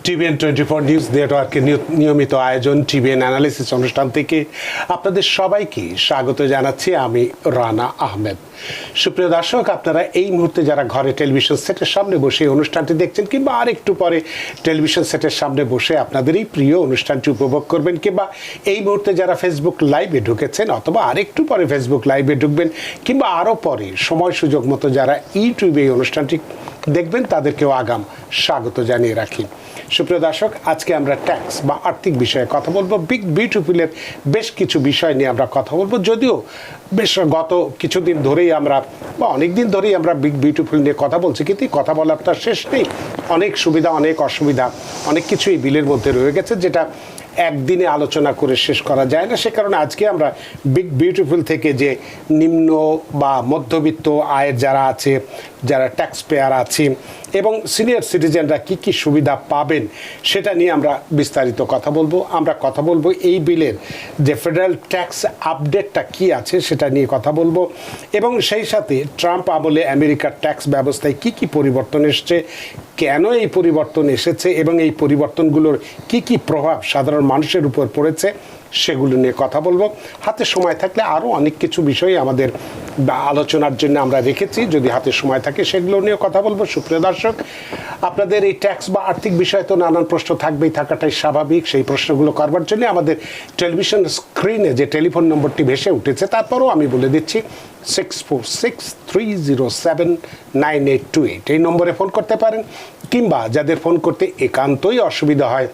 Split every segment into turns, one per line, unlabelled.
TVN 24 news নেটওয়ার্কের নিয়মিত আয়োজন টিভিএন অ্যানালিসিস অনুষ্ঠান থেকে আপনাদের সবাইকে স্বাগত জানাচ্ছি। আমি রানা আহমেদ। সুপ্রিয় দর্শক, আপনারা এই মুহূর্তে যারা ঘরে টেলিভিশন সেটের সামনে বসে অনুষ্ঠানটি দেখছেন কিংবা আরেকটু পরে টেলিভিশন সেটের সামনে বসে আপনাদের এই প্রিয় অনুষ্ঠানটি উপভোগ করবেন, কিংবা এই মুহূর্তে যারা ফেসবুক লাইভে ঢুকেছেন অথবা আরেকটু পরে ফেসবুক লাইভে ঢুকবেন, কিংবা আরও পরে সময় সুযোগ মতো যারা ইউটিউবে এই অনুষ্ঠানটি দেখবেন, তাদেরকেও আগাম স্বাগত জানিয়ে রাখি। সুপ্রিয় দর্শক, আজকে আমরা ট্যাক্স বা আর্থিক বিষয়ে কথা বলবো। বিগ বিউটিফুলের বেশ কিছু বিষয় নিয়ে আমরা কথা বলবো। যদিও বেশ গত কিছুদিন ধরেই আমরা বা অনেক দিন ধরেই আমরা বিগ বিউটিফুল নিয়ে কথা বলছি, কিন্তু কথা বলার তার শেষ নেই। অনেক সুবিধা, অনেক অসুবিধা, অনেক কিছুই এই বিলের মধ্যে রয়ে গেছে, যেটা একদিনে আলোচনা করে শেষ করা যায় না। সে কারণে আজকে আমরা বিগ বিউটিফুল থেকে যে নিম্ন বা মধ্যবিত্ত আয়ের যারা আছে, যারা ট্যাক্স পেয়ার আছে এবং সিনিয়র সিটিজেনরা কি কি সুবিধা পাবেন সেটা নিয়ে আমরা বিস্তারিত কথা বলবো। আমরা কথা বলবো এই বিলের যে ফেডারেল ট্যাক্স আপডেটটা কি আছে সেটা নিয়ে কথা বলবো, এবং সেই সাথে ট্রাম্প আমলে আমেরিকার ট্যাক্স ব্যবস্থায় কি কি পরিবর্তন এসছে, কেন এই পরিবর্তন এসেছে এবং এই পরিবর্তনগুলোর কি কি প্রভাব সাধারণ মানুষের উপর পড়েছে সেগুলো নিয়ে কথা বলবো। হাতে সময় থাকলে আরও অনেক কিছু বিষয় আমাদের আলোচনার জন্য আমরা রেখেছি, যদি হাতে সময় থাকে সেগুলো নিয়ে কথা বলবো। সুপ্রিয় দর্শক, আপনাদের এই ট্যাক্স বা আর্থিক বিষয়ে তো নানান প্রশ্ন থাকবেই, থাকাটাই স্বাভাবিক। সেই প্রশ্নগুলো করবার জন্য আমাদের টেলিভিশন স্ক্রিনে যে টেলিফোন নম্বরটি ভেসে উঠেছে, তারপরও আমি বলে দিচ্ছি 6463079828 এই নম্বরে ফোন করতে পারেন, কিংবা যাদের ফোন করতে একান্তই অসুবিধা হয়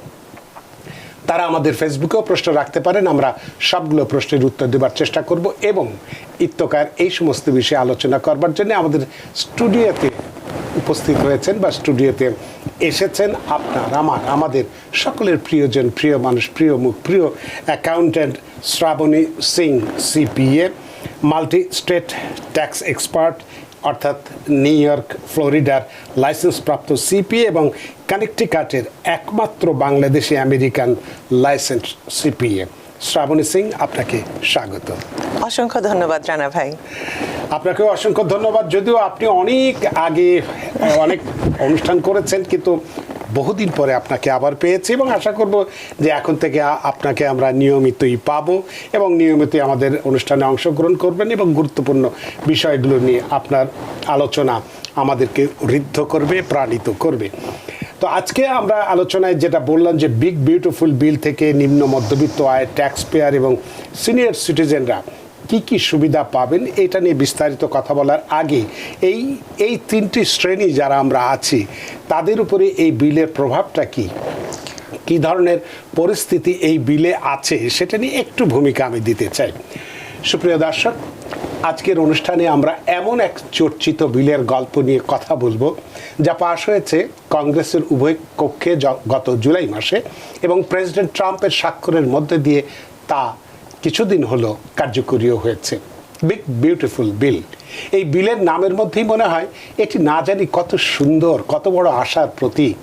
তারা আমাদের ফেসবুকেও প্রশ্ন রাখতে পারেন। আমরা সবগুলো প্রশ্নের উত্তর দেওয়ার চেষ্টা করব, এবং ইত্যকার এই সমস্ত বিষয়ে আলোচনা করবার জন্য আমাদের স্টুডিওতে উপস্থিত হয়েছেন বা স্টুডিওতে এসেছেন আমাদের সকলের প্রিয়জন, প্রিয় মানুষ, প্রিয় মুখ, প্রিয় accountant Shraboni Singh CPA, multi state tax expert, অর্থাৎ নিউ ইয়র্ক ফ্লোরিডার লাইসেন্সপ্রাপ্ত সিপিএ এবং কানেকটিকাটের একমাত্র Bangladeshi American license CPA. Shraboni Singh, আপনাকে স্বাগত।
অসংখ্য ধন্যবাদ রানা ভাই।
আপনাকেও অসংখ্য ধন্যবাদ। যদিও আপনি অনেক আগে অনেক অনুষ্ঠান করেছেন, কিন্তু বহুদিন পরে আপনাকে আবার পেয়েছি, এবং আশা করব যে এখন থেকে আপনাকে আমরা নিয়মিতই পাবো এবং নিয়মিতই আমাদের অনুষ্ঠানে অংশগ্রহণ করবেন এবং গুরুত্বপূর্ণ বিষয়গুলো নিয়ে আপনার আলোচনা আমাদেরকে ঋদ্ধ করবে, প্রাণিত করবে। তো আজকে আমরা আলোচনায় যেটা বললাম যে বিগ বিউটিফুল বিল থেকে নিম্ন মধ্যবিত্ত আয়ের ট্যাক্স পেয়ার এবং সিনিয়র সিটিজেনরা কি কি সুবিধা পাবেন, এটা নিয়ে বিস্তারিত কথা বলার আগে এই তিনটি শ্রেণী যারা আমরা আছি তাদের উপরে এই বিলের প্রভাবটা কি ধরনের পরিস্থিতি এই বিলে আছে সেটা নিয়ে একটু ভূমিকা আমি দিতে চাই। সুপ্রিয় দর্শক, আজকের অনুষ্ঠানে আমরা এমন এক চর্চিত বিলের গল্প নিয়ে কথা বলবো যা পাশ হয়েছে কংগ্রেসের উভয় কক্ষে গত জুলাই মাসে, এবং প্রেসিডেন্ট ট্রাম্পের স্বাক্ষরের মধ্যে দিয়ে তা কিছুদিন হলো কার্যকরীও হয়েছে। বিগ বিউটিফুল বিল। এই বিলের নামের মধ্যেই মনে হয় এটি না জানি কত সুন্দর, কত বড় আশার প্রতীক,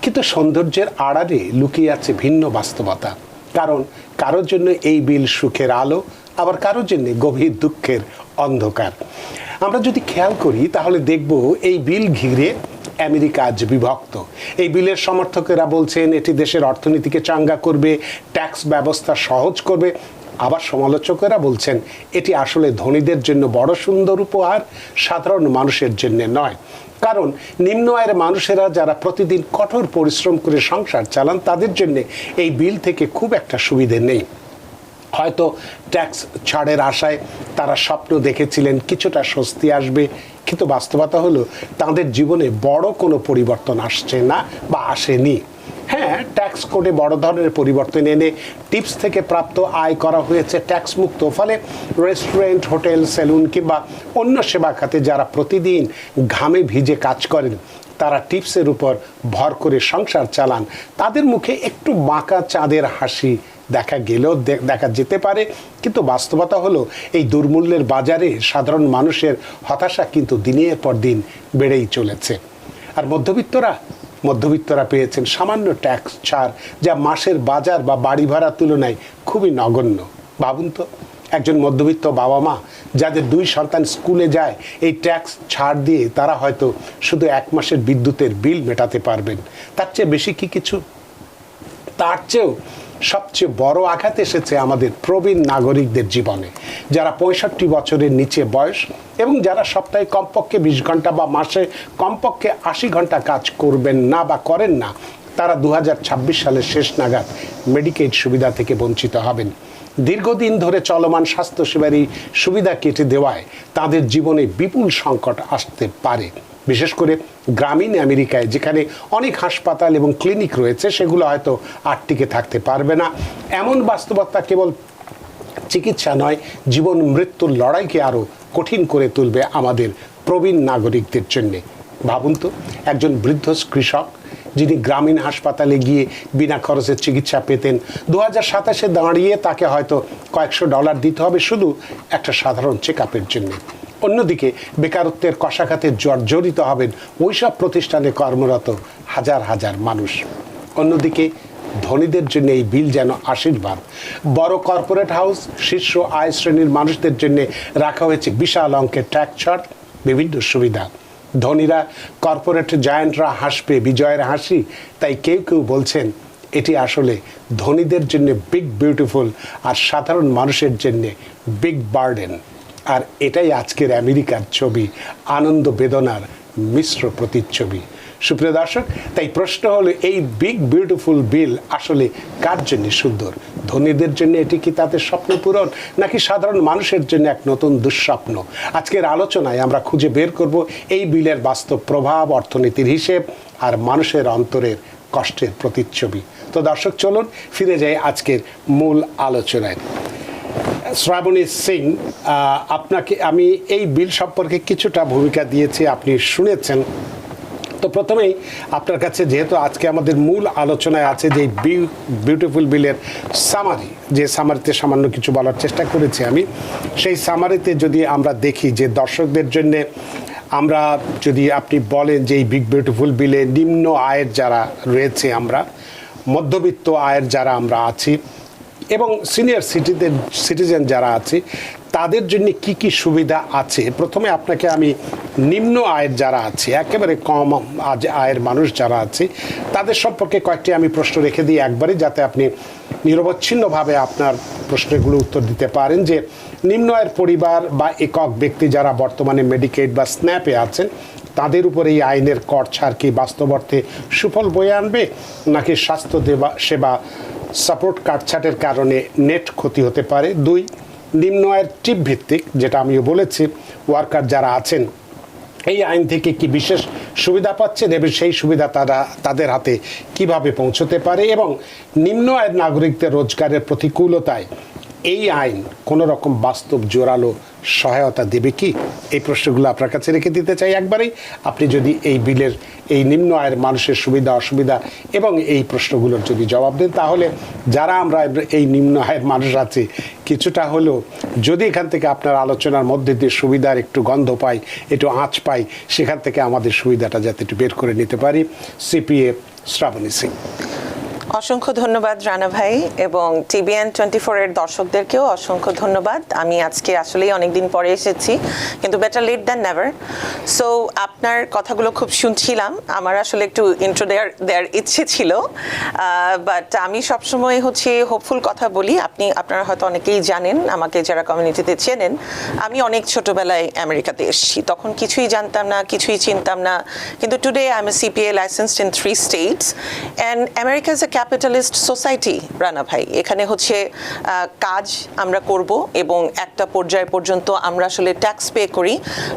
কিন্তু সৌন্দর্যের আড়ালে লুকিয়ে আছে ভিন্ন বাস্তবতা। কারণ কারোর জন্য এই বিল সুখের আলো, আবার কারোর জন্য গভীর দুঃখের অন্ধকার। আমরা যদি খেয়াল করি তাহলে দেখব এই বিল ঘিরে আমেরিকা আজ বিভক্ত। এই বিলের সমর্থকেরা বলছেন এটি দেশের অর্থনীতিকে চাঙ্গা করবে, ট্যাক্স ব্যবস্থা সহজ করবে। আবার সমালোচকেরা বলছেন এটি আসলে ধনীদের জন্য বড় সুন্দর উপহার, সাধারণ মানুষের জন্য নয়। কারণ নিম্ন আয়ের মানুষেরা যারা প্রতিদিন কঠোর পরিশ্রম করে সংসার চালান, তাদের জন্য এই বিল থেকে খুব একটা সুবিধে নেই। হয়তো ট্যাক্স ছাড়ের আশায় তারা স্বপ্ন দেখেছিলেন কিছুটা স্বস্তি আসবে, কিন্তু বাস্তবতা হলো তাদের জীবনে বড় কোনো পরিবর্তন আসছে না বা আসেনি। হ্যাঁ, ট্যাক্স কোডে বড় ধরনের পরিবর্তন এনে টিপস থেকে প্রাপ্ত আয় করা হয়েছে ট্যাক্স মুক্ত। ফলে রেস্টুরেন্ট, হোটেল, সেলুন কিংবা অন্য সেবা খাতে যারা প্রতিদিন ঘামে ভিজে কাজ করেন, তারা টিপসের উপর ভর করে সংসার চালান, তাদের মুখে একটু বাঁকা চাঁদের হাসি দেখা যেতে পারে। কিন্তু বাস্তবতা হলো এই দুর্মূল্যের বাজারে সাধারণ মানুষের হতাশা কিন্তু দিনের পর দিন বেড়েই চলেছে। আর মধ্যবিত্তরা পেয়েছেন সামান্য ট্যাক্স ছাড়, যা মাসের বাজার বা বাড়ি ভাড়ার তুলনায় খুবই নগণ্য। ভাবুন তো, একজন মধ্যবিত্ত বাবা মা যাদের 2 সন্তান স্কুলে যায়, এই ট্যাক্স ছাড় দিয়ে তারা হয়তো শুধু 1 মাসের বিদ্যুতের বিল মেটাতে পারবেন। তার চেয়ে বেশি কি কিছু? তার চেয়েও সবচেয়ে বড় আঘাত এসেছে আমাদের প্রবীণ নাগরিকদের জীবনে, যারা 65 বছরের নিচে বয়স এবং যারা সপ্তাহে কমপক্ষে 20 ঘন্টা বা মাসে কমপক্ষে 80 ঘন্টা কাজ করবেন না বা করেন না, তারা 2026 সালের শেষ নাগাদ মেডিকেড সুবিধা থেকে বঞ্চিত হবেন। দীর্ঘদিন ধরে চলমান স্বাস্থ্যসেবার এই সুবিধা কেটে দেওয়ায় তাদের জীবনে বিপুল সংকট আসতে পারে। বিশেষ করে গ্রামীণ আমেরিকায়, যেখানে অনেক হাসপাতাল এবং ক্লিনিক রয়েছে, সেগুলো হয়তো আর টিকে থাকতে পারবে না। এমন বাস্তবতা কেবল চিকিৎসা নয়, জীবন মৃত্যুর লড়াইকে আরও কঠিন করে তুলবে আমাদের প্রবীণ নাগরিকদের জন্যে। ভাবুন তো, একজন বৃদ্ধ কৃষক যিনি গ্রামীণ হাসপাতালে গিয়ে বিনা খরচের চিকিৎসা পেতেন, 2027-এ দাঁড়িয়ে তাকে হয়তো কয়েকশো ডলার দিতে হবে শুধু একটা সাধারণ চেক আপের জন্য। অন্যদিকে বেকারত্বের কষাঘাতে জর্জরিত হবেন ওইসব প্রতিষ্ঠানে কর্মরত হাজার হাজার মানুষ। অন্যদিকে ধনীদের জন্য এই বিল যেন আশীর্বাদ। বড় কর্পোরেট হাউস, শীর্ষ আয় শ্রেণীর মানুষদের জন্য রাখা হয়েছে বিশাল অঙ্কের ট্যাক্স ছাড়, বিভিন্ন সুবিধা। ধনীরা, কর্পোরেট জায়ান্টরা হাসবে বিজয়ের হাসি। তাই কেউ কেউ বলছেন এটি আসলে ধনীদের জন্য বিগ বিউটিফুল আর সাধারণ মানুষের জন্য বিগ বার্ডেন। আর এটাই আজকের আমেরিকার ছবি, আনন্দ বেদনার মিশ্র প্রতিচ্ছবি। সুপ্রিয় দর্শক, তাই প্রশ্ন হলো, এই বিগ বিউটিফুল বিল আসলে কার জন্য সুন্দর? ধনীদের জন্য এটি কি তাদের স্বপ্ন পূরণ, নাকি সাধারণ মানুষের জন্য এক নতুন দুঃস্বপ্ন? আজকের আলোচনায় আমরা খুঁজে বের করব এই বিলের বাস্তব প্রভাব, অর্থনীতির হিসেব আর মানুষের অন্তরের কষ্টের প্রতিচ্ছবি। তো দর্শক, চলুন ফিরে যাই আজকের মূল আলোচনায়। শ্রাবণী সিং, আপনাকে আমি এই বিল সম্পর্কে কিছুটা ভূমিকা দিয়েছি, আপনি শুনেছেন। তো প্রথমেই আপনার কাছে, যেহেতু আজকে আমাদের মূল আলোচনায় আছে যে বিউটিফুল বিলের সামারি, যে সামারিতে সামান্য কিছু বলার চেষ্টা করেছি আমি, সেই সামারিতে যদি আমরা দেখি যে দর্শকদের জন্যে আমরা যদি আপনি বলেন যে এই বিগ বিউটিফুল বিলে নিম্ন আয়ের যারা রয়েছে, আমরা মধ্যবিত্ত আয়ের যারা আমরা আছি এবং সিনিয়র সিটিজেন যারা আছে, তাদের জন্য কি কি সুবিধা আছে। প্রথমে আপনাকে আমি নিম্ন আয়ের যারা আছে, একেবারে কম আয়ের মানুষ যারা আছে, তাদের সম্পর্কে কয়েকটি আমি প্রশ্ন রেখে দিই একবারে, যাতে আপনি নিরবচ্ছিন্নভাবে আপনার প্রশ্নগুলো উত্তর দিতে পারেন। যে নিম্ন আয়ের পরিবার বা একক ব্যক্তি যারা বর্তমানে মেডিকেড বা স্ন্যাপে আছেন, তাদের উপর এই আইনের কর ছাড় কি বাস্তব অর্থে সুফল বয়ে আনবে, নাকি স্বাস্থ্য সেবা সাপোর্ট কাটছাটের কারণে নেট ক্ষতি হতে পারে? 2, নিম্ন আয়ের টিপ ভিত্তিক, যেটা আমিও বলেছি, ওয়ার্কার যারা আছেন, এই আইন থেকে কি বিশেষ সুবিধা পাচ্ছেন এবং সেই সুবিধা তাদের হাতে কিভাবে পৌঁছতে পারে? এবং নিম্ন আয়ের নাগরিকদের রোজগারের প্রতিকূলতায় এই আইন কোনো রকম বাস্তব জোরালো সহায়তা দেবে কি? এই প্রশ্নগুলো আপনার কাছে রেখে দিতে চাই একবারেই। আপনি যদি এই বিলের এই নিম্ন আয়ের মানুষের সুবিধা অসুবিধা এবং এই প্রশ্নগুলোর যদি জবাব দেন, তাহলে যারা আমরা এই নিম্ন আয়ের মানুষ আছে, কিছুটা হলেও যদি এখান থেকে আপনার আলোচনার মধ্যে দিয়ে সুবিধার একটু গন্ধ পাই, একটু আঁচ পাই, সেখান থেকে আমাদের সুবিধাটা যাতে একটু বের করে নিতে পারি। সিপিএ শ্রাবণী সিং।
অসংখ্য ধন্যবাদ রানা ভাই, এবং TBN 24 এর দর্শকদেরকেও অসংখ্য ধন্যবাদ। আমি আজকে আসলেই অনেকদিন পরে এসেছি, কিন্তু better late than never. So আপনার কথাগুলো খুব শুনছিলাম, আমার আসলে একটু ইন্ট্রো দেওয়ার ইচ্ছে ছিল, বাট আমি সবসময় হোপফুল কথা বলি। আপনারা হয়তো অনেকেই জানেন, আমাকে যারা কমিউনিটিতে চেনেন, আমি অনেক ছোটবেলায় আমেরিকাতে এসেছি। তখন কিছুই জানতাম না, কিছুই চিনতাম না, কিন্তু today I am A CPA licensed in 3 states and America is a capitalist society. Rana ভাই, এখানে কাজ আমরা করব এবং একটা পর্যায় পর্যন্ত আমরা আসলে ট্যাক্স পে করি।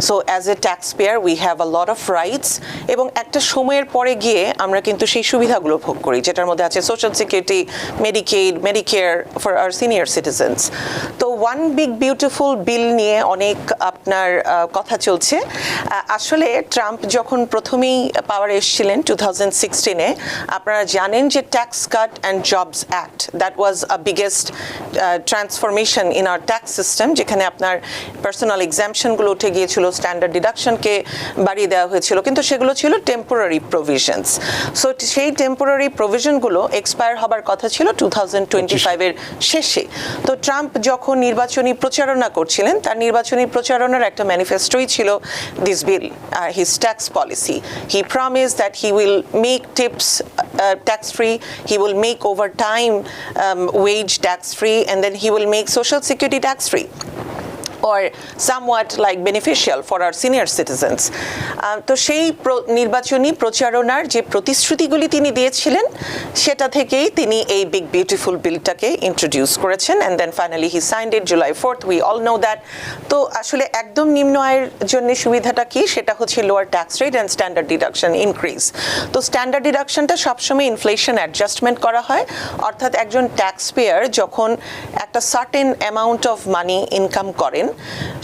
So as a tax payer we have a lot of rights, এবং একটা সময়ের পরে গিয়ে আমরা কিন্তু সেই সুবিধাগুলো ভোগ করি, যেটার মধ্যে আছে social security, Medicaid, Medicare for our senior citizens. তো ওয়ান বিগ বিউটিফুল বিল নিয়ে অনেক আপনার কথা চলছে। আসলে ট্রাম্প যখন প্রথমেই পাওয়ারে এসেছিলেন 2016-এ, আপনারা জানেন যে tax Tax Cut and Jobs Act. That was a biggest transformation in our tax system, যেখানে আপনার পার্সোনাল এক্সাম্পশনগুলো উঠে গিয়েছিল, স্ট্যান্ডার্ড ডিডাকশনকে বাড়িয়ে দেওয়া হয়েছিল, কিন্তু সেগুলো ছিল টেম্পোরারি প্রভিশনস। সো সেই টেম্পোরারি প্রভিশনগুলো এক্সপায়ার হবার কথা ছিল 2025-এর শেষে। তো ট্রাম্প যখন নির্বাচনী প্রচারণা করছিলেন, তার নির্বাচনী প্রচারণার একটা ম্যানিফেস্টোই ছিল this bill, his tax policy. He promise that he will make tips tax free, he will make overtime wage tax free, and then he will make social security tax free, or somewhat like beneficial for our senior citizens. তো সেই নির্বাচনী প্রচারণার যে প্রতিশ্রুতিগুলি তিনি দিয়েছিলেন, সেটা থেকেই তিনি এই বিগ বিউটিফুল বিলটাকে ইন্ট্রোডিউস করেছেন, and then finally he signed it July 4th. We all know that. তো আসলে একদম নিম্ন আয়ের জন্য সুবিধাটা কি, সেটা হচ্ছে lower tax rate and standard deduction increase. তো স্ট্যান্ডার্ড ডিডাকশনটা সবসময় ইনফ্লেশন অ্যাডজাস্টমেন্ট করা হয়, অর্থাৎ একজন ট্যাক্স পেয়ার যখন একটা certain amount of money income করেন,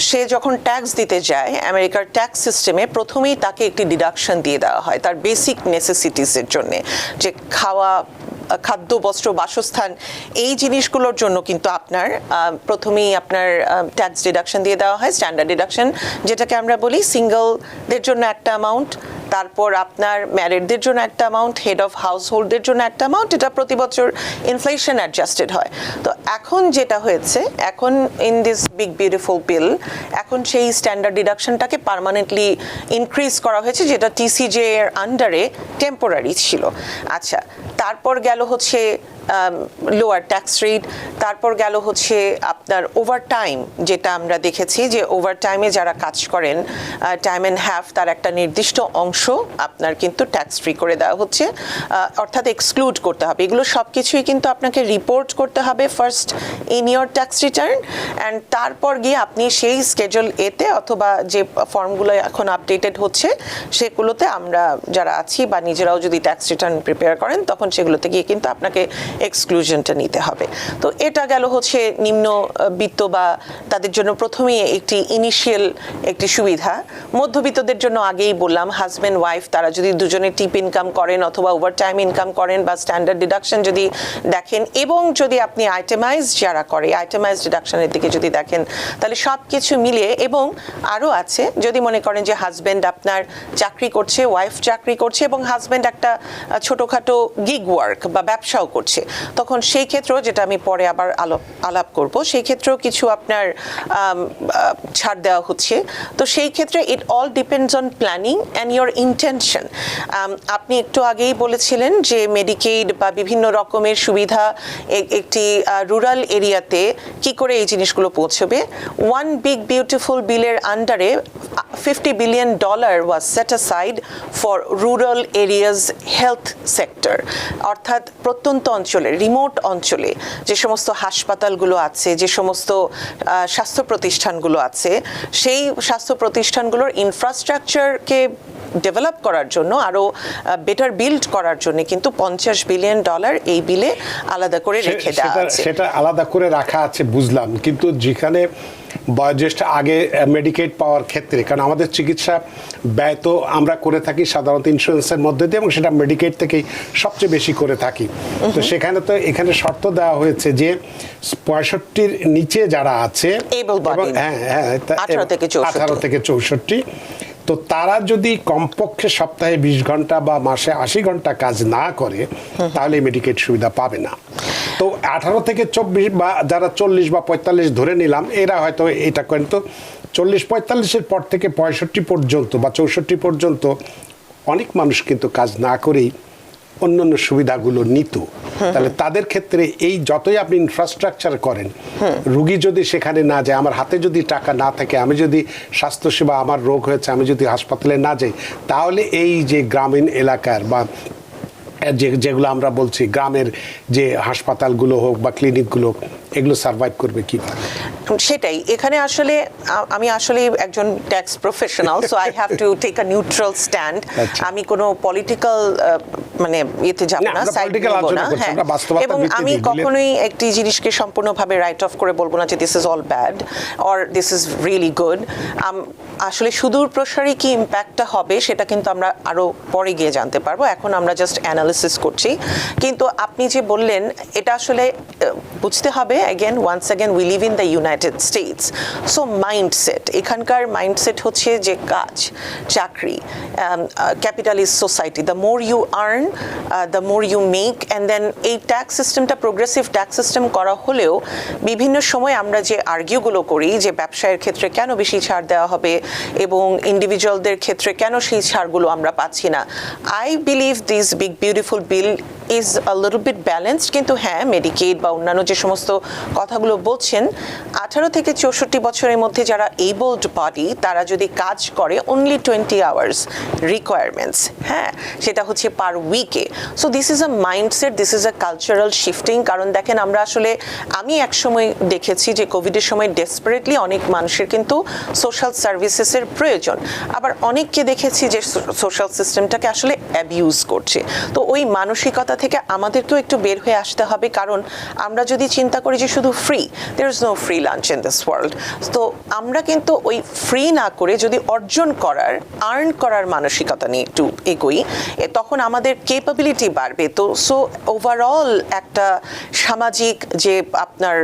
সে যখন ট্যাক্স দিতে যায় আমেরিকার ট্যাক্স সিস্টেমে, প্রথমেই তাকে একটি ডিডাকশন দিয়ে দেওয়া হয় তার বেসিক নেসেসিটিসের জন্য, যে খাওয়া, খাদ্য, বস্ত্র, বাসস্থান, এই জিনিসগুলোর জন্য কিন্তু আপনার প্রথমেই আপনার ট্যাক্স ডিডাকশন দিয়ে দেওয়া হয়, স্ট্যান্ডার্ড ডিডাকশন যেটাকে আমরা বলি। সিঙ্গলদের জন্য একটা অ্যামাউন্ট, তারপর আপনার ম্যারিডদের জন্য একটা অ্যামাউন্ট, হেড অফ হাউসহোল্ডদের জন্য একটা অ্যামাউন্ট, এটা প্রতি বছর ইনফ্লেশন অ্যাডজাস্টেড হয়। তো এখন যেটা হয়েছে, এখন ইন দিস বিগ বিউটিফুল বিল, এখন সেই স্ট্যান্ডার্ড ডিডাকশনটাকে পার্মানেন্টলি ইনক্রিজ করা হয়েছে, যেটা টিসিজে এর আন্ডারে টেম্পোরারি ছিল। আচ্ছা, তারপর গেল হচ্ছে লোয়ার ট্যাক্স রেট, তারপর গেল হচ্ছে আপনার ওভারটাইম, যেটা আমরা দেখেছি যে ওভারটাইমে যারা কাজ করেন টাইম অ্যান্ড হাফ, তার একটা নির্দিষ্ট অংশ আপনার কিন্তু ট্যাক্স ফ্রি করে দেওয়া হচ্ছে, অর্থাৎ এক্সক্লুড করতে হবে। এগুলো সব কিছুই কিন্তু আপনাকে রিপোর্ট করতে হবে first in your tax return, and তারপর গিয়ে আপনি সেই স্কেজুল এতে অথবা যে ফর্মগুলো এখন আপডেটেড হচ্ছে সেগুলোতে আমরা যারা আছি বা নিজেরাও যদি ট্যাক্স রিটার্ন প্রিপেয়ার করেন, তখন সেগুলোতে গিয়ে কিন্তু আপনাকে এক্সক্লুশনটা নিতে হবে। তো এটা গেল হচ্ছে নিম্নবিত্ত বা তাদের জন্য প্রথমেই একটি ইনিশিয়াল একটি সুবিধা। মধ্যবিত্তদের জন্য আগেই বললাম, হাজব্যান্ড ওয়াইফ তারা যদি দুজনে টিপ ইনকাম করেন অথবা ওভারটাইম ইনকাম করেন বা স্ট্যান্ডার্ড ডিডাকশন যদি দেখেন, এবং যদি আপনি আইটেমাইজ যারা করে আইটেমাইজ ডিডাকশনের দিকে যদি দেখেন, তাহলে সব কিছু মিলিয়ে, এবং আরও আছে যদি মনে করেন যে হাজব্যান্ড আপনার চাকরি করছে, ওয়াইফ চাকরি করছে, এবং হাজব্যান্ড একটা ছোটোখাটো গিগ ওয়ার্ক বা ব্যবসাও করছে, তখন সেই ক্ষেত্রেও, যেটা আমি পরে আবার আলাপ করব, সেই ক্ষেত্রেও কিছু আপনার ছাড় দেওয়া হচ্ছে। তো সেই ক্ষেত্রে it all depends on planning and your intention. আপনি একটু আগেই বলেছিলেন যে মেডিকেড বা বিভিন্ন রকমের সুবিধা একটি রুরাল এরিয়াতে কি করে এই জিনিসগুলো পৌঁছবে। ওয়ান বিগ বিউটিফুল বিলের আন্ডারে $50 billion was set aside for rural areas health sector, অর্থাৎ প্রত্যন্ত অঞ্চলে, রিমোট অঞ্চলে যে সমস্ত হাসপাতালগুলো আছে, যে সমস্ত স্বাস্থ্য প্রতিষ্ঠানগুলো আছে, সেই স্বাস্থ্য প্রতিষ্ঠানগুলোর ইনফ্রাস্ট্রাকচারকে ডেভেলপ করার জন্য, আরও বেটার বিল্ড করার জন্য কিন্তু $50 billion এই বিলে আলাদা করে রেখে দেওয়া আছে।
সেটা আলাদা করে রাখা আছে বুঝলাম, কিন্তু যেখানে বয়োজ্যেষ্ঠ আগে মেডিকেড পাওয়ার ক্ষেত্রে, কারণ আমাদের চিকিৎসা ব্যয় তো আমরা করে থাকি সাধারণত ইন্স্যুরেন্সের মধ্যে দিয়ে, এবং সেটা মেডিকেড থেকেই সবচেয়ে বেশি করে থাকি। তো সেখানে তো এখানে শর্ত দেওয়া হয়েছে যে 65-র নিচে যারা আছে, হ্যাঁ 18 থেকে 64, তো তারা যদি কমপক্ষে সপ্তাহে 20 ঘন্টা বা মাসে 80 ঘন্টা কাজ না করে, তাহলে মেডিকেড সুবিধা পাবে না। তো 18 থেকে 24 বা যারা 40 বা 45 ধরে নিলাম, এরা হয়তো এটা করেন। তো 40-45-এর পর থেকে 65 পর্যন্ত বা 64 পর্যন্ত অনেক মানুষ কিন্তু কাজ না করেই অন্যান্য সুবিধাগুলো নিত। তাহলে তাদের ক্ষেত্রে এই যতই আপনি ইনফ্রাস্ট্রাকচার করেন, রুগী যদি সেখানে না যায়, আমার হাতে যদি টাকা না থাকে, আমি যদি স্বাস্থ্যসেবা, আমার রোগ হয়েছে, আমি যদি হাসপাতালে না যাই, তাহলে এই যে গ্রামীণ এলাকার বা যেগুলো আমরা বলছি গ্রামের যে হাসপাতালগুলো হোক বা ক্লিনিকগুলো, এগুলো সার্ভাইভ করবে কিভাবে?
সেটাই এখানে আসলে আমি আসলে একজন tax professional, so I have to take a neutral stand. আমি কোনো পলিটিক্যাল মানে ইয়েতে যাব না, সাইড নেব না, হ্যাঁ, এবং আমি কখনোই একটি জিনিসকে সম্পূর্ণভাবে রাইট অফ করে বলবো না যে this is all bad or this is really good. আসলে সুদূর প্রসারী কি ইম্প্যাক্টটা হবে সেটা কিন্তু আমরা আরো পরে গিয়ে জানতে পারবো। এখন আমরা জাস্ট অ্যানালাইজ অ্যানালিসিস করছি, কিন্তু আপনি যে বললেন এটা আসলে বুঝতে হবে once again we live in the United States, so mindset, এখানকার মাইন্ডসেট হচ্ছে যে কাজ, চাকরি, capitalist society, the more you earn the more you make, and then এই ট্যাক্স সিস্টেমটা প্রোগ্রেসিভ ট্যাক্স সিস্টেম করা হলেও বিভিন্ন সময় আমরা যে আর্গিউগুলো করি যে ব্যবসায়ের ক্ষেত্রে কেন বেশি ছাড় দেওয়া হবে এবং ইন্ডিভিজুয়ালদের ক্ষেত্রে কেন সেই ছাড়গুলো আমরা পাচ্ছি না, I believe this big beautiful bill is a little bit balanced. কিন্তু হ্যাঁ, মেডিকেড বা অন্যান্য যে সমস্ত কথাগুলো বলছেন, 18 থেকে 64 বছরের মধ্যে যারা এবলড বডি তারা যদি কাজ করে অনলি 20 আওয়ার্স রিকোয়ারমেন্টস, হ্যাঁ, সেটা হচ্ছে পার উইকে। So this is a mindset, this is a cultural shifting. কারণ দেখেন, আমরা আসলে আমি একসময় দেখেছি যে কোভিডের সময় ডেসপারেটলি অনেক মানুষের কিন্তু সোশ্যাল সার্ভিসেসের প্রয়োজন, আবার অনেককে দেখেছি যে সোশ্যাল সিস্টেমটাকে আসলে অ্যাবিউজ করছে। তো ওই মানসিকতা থেকে আমাদেরকেও একটু বের হয়ে আসতে হবে, কারণ আমরা যদি চিন্তা করি যে শুধু free, there is no free lunch in this world, তো আমরা কিন্তু ওই ফ্রি না করে যদি অর্জন করার, আর্ন করার মানসিকতা নিয়ে একটু এগোই, তখন আমাদের ক্যাপাবিলিটি বাড়বে। তো সো ওভারঅল একটা সামাজিক যে আপনার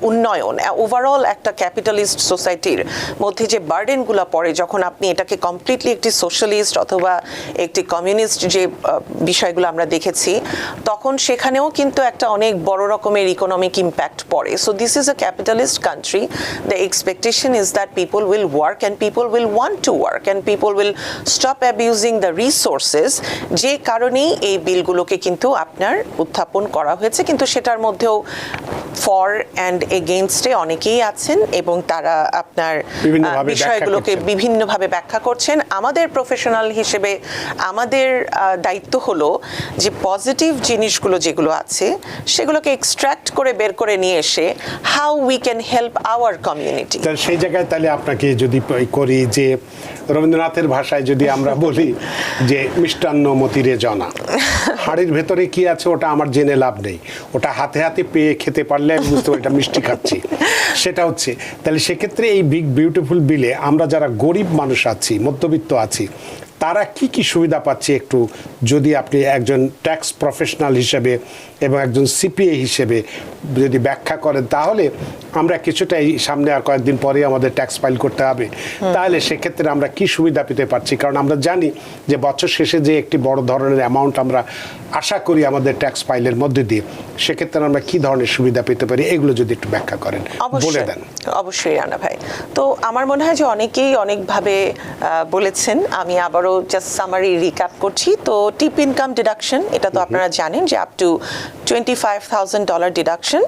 উন্নয়ন, ওভারঅল একটা ক্যাপিটালিস্ট সোসাইটির মধ্যে যে বার্ডেনগুলো পড়ে, যখন আপনি এটাকে কমপ্লিটলি একটি সোশ্যালিস্ট অথবা একটি কমিউনিস্ট যে বিষয়গুলো আমরা দেখেছি, তখন সেখানেও কিন্তু একটা অনেক বড় রকমের ইকোনমিক ইম্প্যাক্ট পড়ে। So this is a capitalist country, the expectation is that people will work and people will want to work and people will stop abusing the resources, যে কারণেই এই বিলগুলোকে কিন্তু আপনার উত্থাপন করা হয়েছে। কিন্তু সেটার মধ্যেও ফর অ্যান্ড এগেইনস্টে অনেকেই আছেন এবং তারা আপনার বিষয়গুলোকে বিভিন্নভাবে ব্যাখ্যা করছেন। আমাদের প্রফেশনাল হিসেবে আমাদের দায়িত্ব হলো যে পজিটিভ জিনিসগুলো যেগুলো আছে সেগুলোকে এক্সট্রাক্ট করে বের করে নিয়ে এসে how we can help our community.
সেই জায়গায় তাহলে আপনাকে যদি করি যে রবীন্দ্রনাথের ভাষায় যদি আমরা বলি যে মিষ্টান্ন মতিরে জনা, হাড়ির ভেতরে কি আছে ওটা আমার জেনে লাভ নেই, ওটা হাতে হাতে পেয়ে খেতে পারলে আমি বুঝতে পারি এটা মিষ্টি খাচ্ছি, সেটা হচ্ছে। তাহলে সেক্ষেত্রে এই বিগ বিউটিফুল বিলে আমরা যারা গরিব মানুষ আছি, মধ্যবিত্ত আছি, তারা কি কি সুবিধা পাচ্ছে একটু যদি আপনি একজন ট্যাক্স প্রফেশনাল হিসেবে এবং একজন সিপিএ হিসেবে যদি ব্যাখ্যা করেন, তাহলে আমরা কিছুটা এই সামনে আর কয়েকদিন পরে আমাদের ট্যাক্স ফাইল করতে হবে, তাহলে সেক্ষেত্রে আমরা কি সুবিধা পেতে পারছি। কারণ আমরা জানি যে বছর শেষে যে একটি বড় ধরনের অ্যামাউন্ট আমরা আশা করি আমাদের ট্যাক্স ফাইলের মধ্যে দিয়ে, সেক্ষেত্রে আমরা কি ধরনের সুবিধা পেতে পারি, এগুলো যদি একটু ব্যাখ্যা করেন, বলে দেন।
অবশ্যই রানা ভাই, তো আমার মনে হয় যে অনেকেই অনেকভাবে বলেছেন, আমি আবারও জাস্ট সামারি রিক্যাপ করছি। তো টিপ ইনকাম ডিডাকশন, এটা তো আপনারা জানেন যে আপ টু $25,000 ডিডাকশন,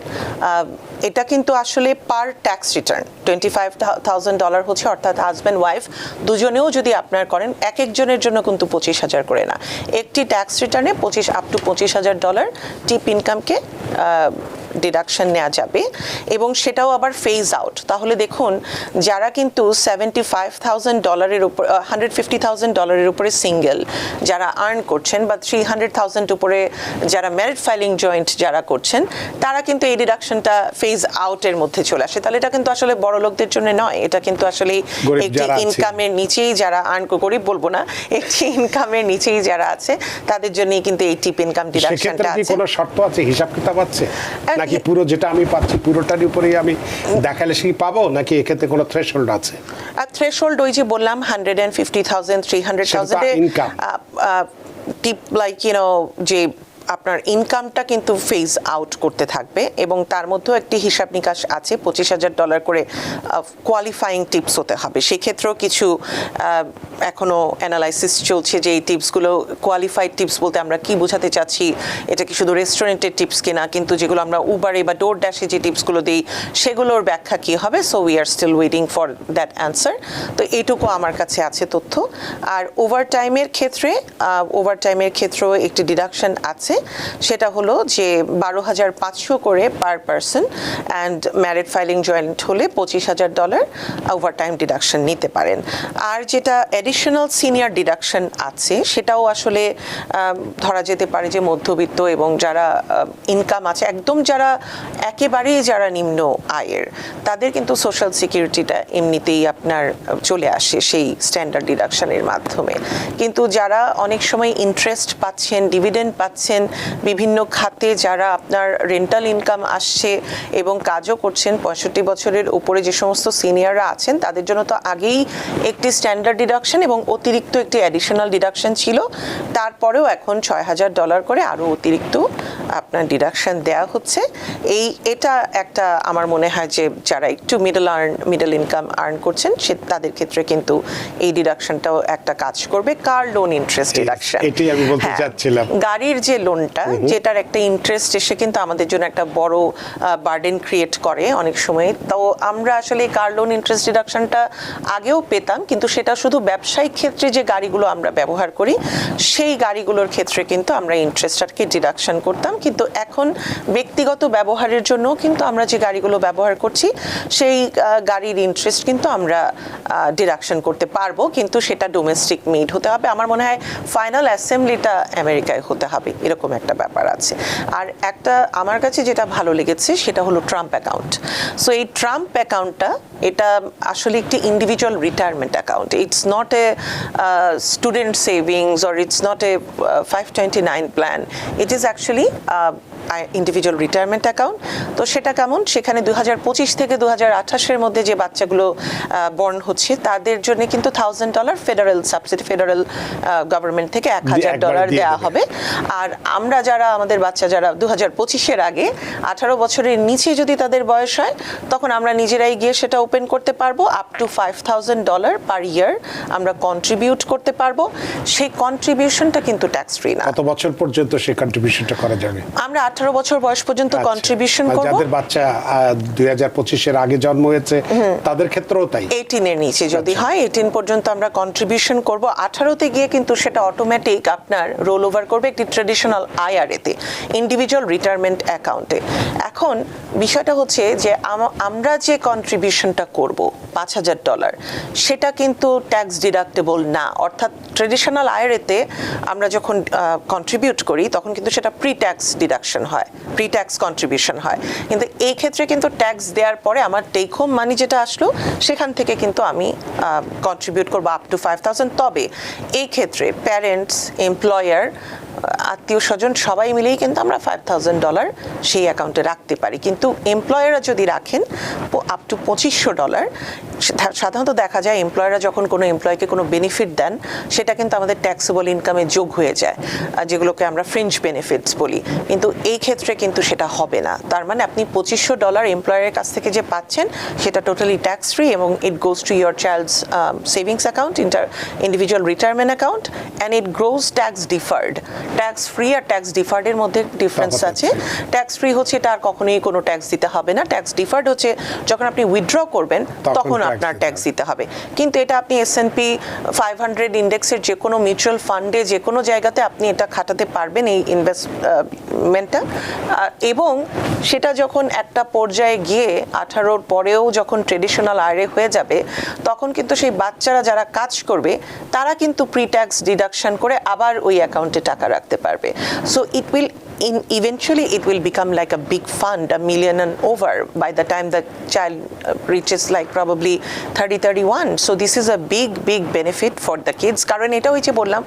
এটা কিন্তু আসলে পার ট্যাক্স রিটার্ন $25,000 হচ্ছে, অর্থাৎ হাজব্যান্ড ওয়াইফ দুজনেও যদি আপনার করেন, এক একজনের জন্য কিন্তু 25,000 করে না, একটি ট্যাক্স রিটার্নে আপ টু $25,000 টিপ ইনকামকে ডিডাকশন নেওয়া যাবে, এবং সেটাও আবার ফেজ আউট। তাহলে দেখুন, যারা কিন্তু $75,000 উপর, $150,000 উপরে সিঙ্গেল যারা আর্ন করছেন, বা 300,000 উপরে যারা ম্যারিড ফাইলিং জয়েন্ট যারা করছেন, তারা কিন্তু এই ডিডাকশনটা ফেজ আউটের মধ্যে চলে আসে। তাহলে এটা কিন্তু আসলে বড় লোকদের জন্য নয়, এটা কিন্তু আসলে একটি ইনকামের নিচেই যারা আর্ন, গরিব বলবো না, একটি ইনকামের নিচেই যারা আছে তাদের জন্যই কিন্তু এই টিপ ইনকাম ডিডাকশনটা আছে।
কোনো শর্ত আছে, হিসাব কিতাব আছে নাকি পুরো যেটা আমি পাচ্ছি পুরোটারই উপরেই আমি দেখালে সেই পাবো, নাকি এক্ষেত্রে কোনো থ্রেশহোল্ড আছে?
আর থ্রেশহোল্ড ওই যে বললাম 150,000 300,000 টিপ, লাইক যে আপনার ইনকামটা কিন্তু ফেজ আউট করতে থাকবে, এবং তার মধ্যেও একটি হিসাব নিকাশ আছে, $25,000 করে কোয়ালিফাইং টিপস হতে হবে। সেক্ষেত্রেও কিছু এখনো অ্যানালাইসিস চলছে যে এই টিপসগুলো কোয়ালিফাইড টিপস বলতে আমরা কি বোঝাতে চাচ্ছি, এটা কি শুধু রেস্টুরেন্টের টিপস কিনা, কিন্তু যেগুলো আমরা উবারে বা ডোর ড্যাশে যে টিপসগুলো দিই সেগুলোর ব্যাখ্যা কি হবে। So we are still waiting for that answer. তো এইটুকু আমার কাছে আছে তথ্য। আর ওভারটাইমের ক্ষেত্রেও একটি ডিডাকশন আছে, সেটা হলো যে 12,500 করে per person, and married filing joint হলে $25,000 ওভারটাইম ডিডাকশন নিতে পারেন। আর যেটা অ্যাডিশনাল সিনিয়র ডিডাকশন আছে সেটাও আসলে ধরা যেতে পারে যে মধ্যবিত্ত এবং যারা ইনকাম আছে একদম যারা একেবারেই যারা নিম্ন আয়ের তাদের কিন্তু সোশ্যাল সিকিউরিটিটা এমনিতেই আপনার চলে আসে সেই স্ট্যান্ডার্ড ডিডাকশনের মাধ্যমে। কিন্তু যারা অনেক সময় ইন্টারেস্ট পাচ্ছেন, ডিভিডেন্ড পাচ্ছেন, বিভিন্ন খাতে যারা আপনার রেন্টাল ইনকাম আসছে এবং কাজও করছেন, 65 বছরের উপরে যে সমস্ত সিনিয়ররা আছেন তাদের জন্য তো আগেই একটি স্ট্যান্ডার্ড ডিডাকশন এবং অতিরিক্ত একটি অ্যাডিশনাল ডিডাকশন ছিল, তারপরেও এখন $6,000 করে আরও অতিরিক্ত আপনার ডিডাকশন দেওয়া হচ্ছে। এটা একটা আমার মনে হয় যে যারা একটু মিডল ইনকাম আর্ন করছেন তাদের ক্ষেত্রে কিন্তু এই ডিডাকশনটাও একটা কাজ করবে। কার লোন ইন্টারেস্ট ডিডাকশন,
এটাই আমি বলতে চাচ্ছিলাম।
গাড়ির যে লোনটা যেটার একটা ইন্টারেস্ট এসে কিন্তু আমাদের জন্য একটা বড় বার্ডেন ক্রিয়েট করে অনেক সময়। তো আমরা আসলে কার লোন ইন্টারেস্ট ডিডাকশনটা আগেও পেতাম, কিন্তু সেটা শুধু ব্যবসায়িক ক্ষেত্রে যে গাড়িগুলো আমরা ব্যবহার করি সেই গাড়িগুলোর ক্ষেত্রে কিন্তু আমরা ইন্টারেস্টটাকে ডিডাকশন করতাম। কিন্তু এখন ব্যক্তিগত ব্যবহারের জন্য কিন্তু আমরা যে গাড়িগুলো ব্যবহার করছি সেই গাড়ির ইন্টারেস্ট কিন্তু আমরা ডিডাকশন করতে পারবো, কিন্তু সেটা ডোমেস্টিক মেড হতে হবে। আমার মনে হয় ফাইনাল অ্যাসেম্বলিটা আমেরিকায় হতে হবে, এরকম একটা ব্যাপার আছে। আর একটা আমার কাছে যেটা ভালো লেগেছে সেটা হলো ট্রাম্প অ্যাকাউন্ট। সো এই ট্রাম্প অ্যাকাউন্টটা এটা আসলে একটি individual retirement account. It's not a student savings or it's not a 529 plan, it is actually individual retirement account. তো সেটা কেমন, সেখানে 2025 থেকে 2028-এর মধ্যে যে বাচ্চাগুলো বর্ন হচ্ছে তাদের জন্য কিন্তু $1,000 ফেডারেল সাবসিডি, ফেডারেল গভর্নমেন্ট থেকে $1,000 দেওয়া হবে। আর আমরা যারা আমাদের বাচ্চা যারা 2025-এর আগে 18 বছরের নিচে যদি তাদের বয়স হয় তখন আমরা নিজেরাই গিয়ে সেটা ওপেন করতে পারবো। আপ টু $5,000 পার ইয়ার আমরা কন্ট্রিবিউট করতে পারবো। সেই কন্ট্রিবিউশনটা কিন্তু ট্যাক্স ফ্রি না।
কত বছর পর্যন্ত সেই কন্ট্রিবিউশনটা করা যাবে?
আমরা 18 বছর বয়স পর্যন্ত কন্ট্রিবিউশন করব।
যাদের বাচ্চা 2025-এর আগে জন্ম হয়েছে তাদের ক্ষেত্রেও তাই।
18 এর নিচে যদি হয় 18 পর্যন্ত আমরা কন্ট্রিবিউশন করব। 18তে গিয়ে কিন্তু সেটা অটোমেটিক আপনার রোল ওভার করবে একটি ট্রেডিশনাল আইআরএতে, ইন্ডিভিজুয়াল রিটায়ারমেন্ট অ্যাকাউন্টে। এখন বিষয়টা হচ্ছে যে আমরা যে কন্ট্রিবিউশনটা করব $5,000 সেটা কিন্তু ট্যাক্স ডিডাক্টেবল না। অর্থাৎ ট্রেডিশনাল আইআরএতে আমরা যখন কন্ট্রিবিউট করি তখন কিন্তু সেটা প্রি ট্যাক্স ডিডাকশন হয়, প্রি ট্যাক্স কন্ট্রিবিউশন হয়। কিন্তু এই ক্ষেত্রে কিন্তু ট্যাক্স দেওয়ার পরে আমার টেক হোম মানি যেটা আসলো সেখান থেকে কিন্তু আমি কন্ট্রিবিউট করবো আপ টু 5,000। তবে এই ক্ষেত্রে প্যারেন্টস, এমপ্লয়ার, আত্মীয় স্বজন সবাই মিলেই কিন্তু আমরা $5,000 সেই অ্যাকাউন্টে রাখতে পারি। কিন্তু এমপ্লয়াররা যদি রাখেন আপ টু $2,500, সাধারণত দেখা যায় এমপ্লয়াররা যখন কোনো এমপ্লয়কে কোনো বেনিফিট দেন সেটা কিন্তু আমাদের ট্যাক্সেবল ইনকামে যোগ হয়ে যায়, যেগুলোকে আমরা ফ্রিঞ্জ বেনিফিটস বলি। কিন্তু এই ক্ষেত্রে কিন্তু সেটা হবে না। তার মানে আপনি $2,500 এমপ্লয়ারের কাছ থেকে যে পাচ্ছেন সেটা টোটালি ট্যাক্স ফ্রি এবং it goes to your child's savings account, individual retirement account, and it grows tax deferred. Tax free আর ট্যাক্স ডিফার্ডের মধ্যে ডিফারেন্স আছে। ট্যাক্স ফ্রি হচ্ছে এটা আর কখনোই কোনো ট্যাক্স দিতে হবে না। ট্যাক্স ডিফার্ড হচ্ছে যখন আপনি উইথড্র করবেন তখন আপনার ট্যাক্স দিতে হবে। কিন্তু এটা আপনি S&P 500 ইন্ডেক্সের যে কোনো মিউচুয়াল ফান্ডে যে কোনো জায়গাতে আপনি এটা খাটাতে পারবেন এই ইনভেস্টমেন্টটা। এবং সেটা যখন একটা পর্যায়ে গিয়ে 18-র পরেও যখন ট্রেডিশনাল আইআরএ হয়ে যাবে তখন কিন্তু সেই বাচ্চারা যারা কাজ করবে তারা কিন্তু প্রি ট্যাক্স ডিডাকশন করে আবার ওই অ্যাকাউন্টে টাকা রাখতে পারবে। So it will eventually it will become like a big fund, $1 million and over by the time the child reaches like probably 30-31. So this is a big benefit for the kids. কারণ এটা হচ্ছে বললাম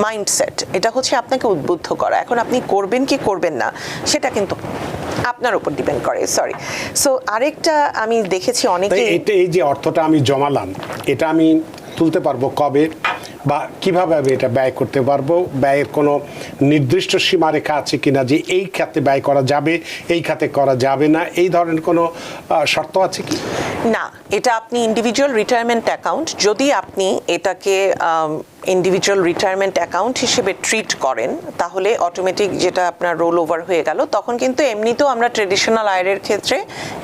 mindset, এটা হচ্ছে আপনাকে উদ্বুদ্ধ করা। এখন আপনি করবেন কি করবেন না সেটা কিন্তু আপনার উপর ডিপেন্ড করে। সরি। সো আরেকটা আমি দেখেছি অনেকে
এই যে অর্থটা আমি জমালাম এটা আমি তুলতে পারবো কবে বা কিভাবে আমি এটা ব্যয় করতে পারবো? ব্যয়ের কোনো নির্দিষ্ট সীমারেখা আছে কিনা যে এই খাতে ব্যয় করা যাবে, এই খাতে করা যাবে না, এই ধরনের কোনো শর্ত আছে কি?
না, এটা আপনি ইন্ডিভিজুয়াল রিটায়ারমেন্ট অ্যাকাউন্ট যদি আপনি এটাকে ইন্ডিভিজুয়াল রিটায়ারমেন্ট অ্যাকাউন্ট হিসেবে ট্রিট করেন তাহলে অটোমেটিক যেটা আপনার রোল ওভার হয়ে গেল, তখন কিন্তু এমনিতেও আমরা ট্রেডিশনাল আয়ের ক্ষেত্রে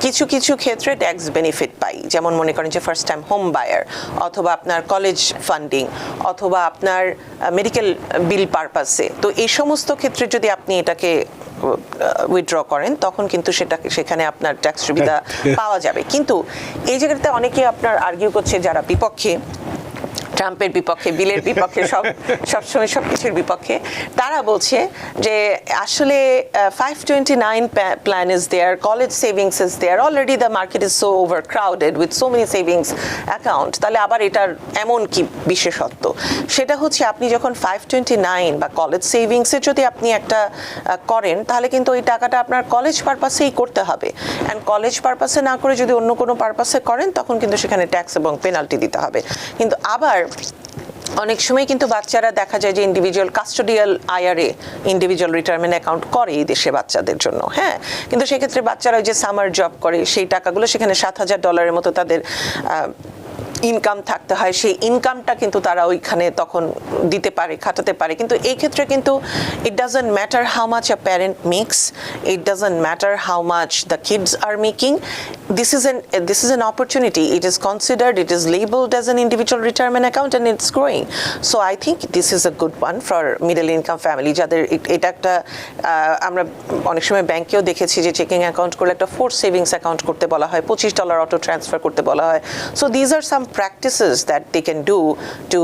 কিছু কিছু ক্ষেত্রে ট্যাক্স বেনিফিট পাই। যেমন মনে করেন যে ফার্স্ট টাইম হোম বায়ার, অথবা আপনার কলেজ ফান্ডিং, অথবা আপনার মেডিকেল বিল পারপাসে। তো এই সমস্ত ক্ষেত্রে যদি আপনি এটাকে উইথড্র করেন তখন কিন্তু সেখানে আপনার ট্যাক্স সুবিধা পাওয়া যাবে। কিন্তু এই জায়গাতে অনেকে আপনার আর্গিউ করছে যারা বিপক্ষে, ট্রাম্পের বিপক্ষে, বিলের বিপক্ষে, সবসময় সব কিছুর বিপক্ষে, তারা বলছে যে আসলে 529 plan is there, college savings is there, already the market is so overcrowded with so many savings account, তাহলে আবার এটার এমন কি বিশেষত্ব? সেটা হচ্ছে আপনি যখন 529 বা কলেজ সেভিংসে যদি আপনি একটা করেন তাহলে কিন্তু ওই টাকাটা আপনার কলেজ পারপাসেই করতে হবে, অ্যান্ড কলেজ পারপাসে না করে যদি অন্য কোনো পারপাসে করেন তখন কিন্তু সেখানে ট্যাক্স এবং পেনাল্টি দিতে হবে। কিন্তু আবার অনেক সময় কিন্তু বাচ্চারা দেখা যায় যে individual custodial IRA, individual retirement account করে এই দেশে বাচ্চাদের জন্য, হ্যাঁ, কিন্তু সেক্ষেত্রে বাচ্চারা যে সামার জব করে সেই টাকাগুলো সেখানে $7,000 মতো তাদের ইনকাম থাকতে হয়, সেই ইনকামটা কিন্তু তারা ওইখানে তখন দিতে পারে, খাটাতে পারে। কিন্তু এই ক্ষেত্রে কিন্তু it doesn't matter how much a parent makes, it doesn't matter how much the kids are making, this is an opportunity. It is considered, it is labeled as an individual retirement account and it's growing. So I think this is a good one for middle income family যাদের এটা একটা আমরা অনেক সময় ব্যাংকেও দেখেছি যে checking account করলে একটা ফোর্স সেভিংস অ্যাকাউন্ট করতে বলা হয়, $25 অটো ট্রান্সফার করতে বলা হয়। So these are some practices that they can do to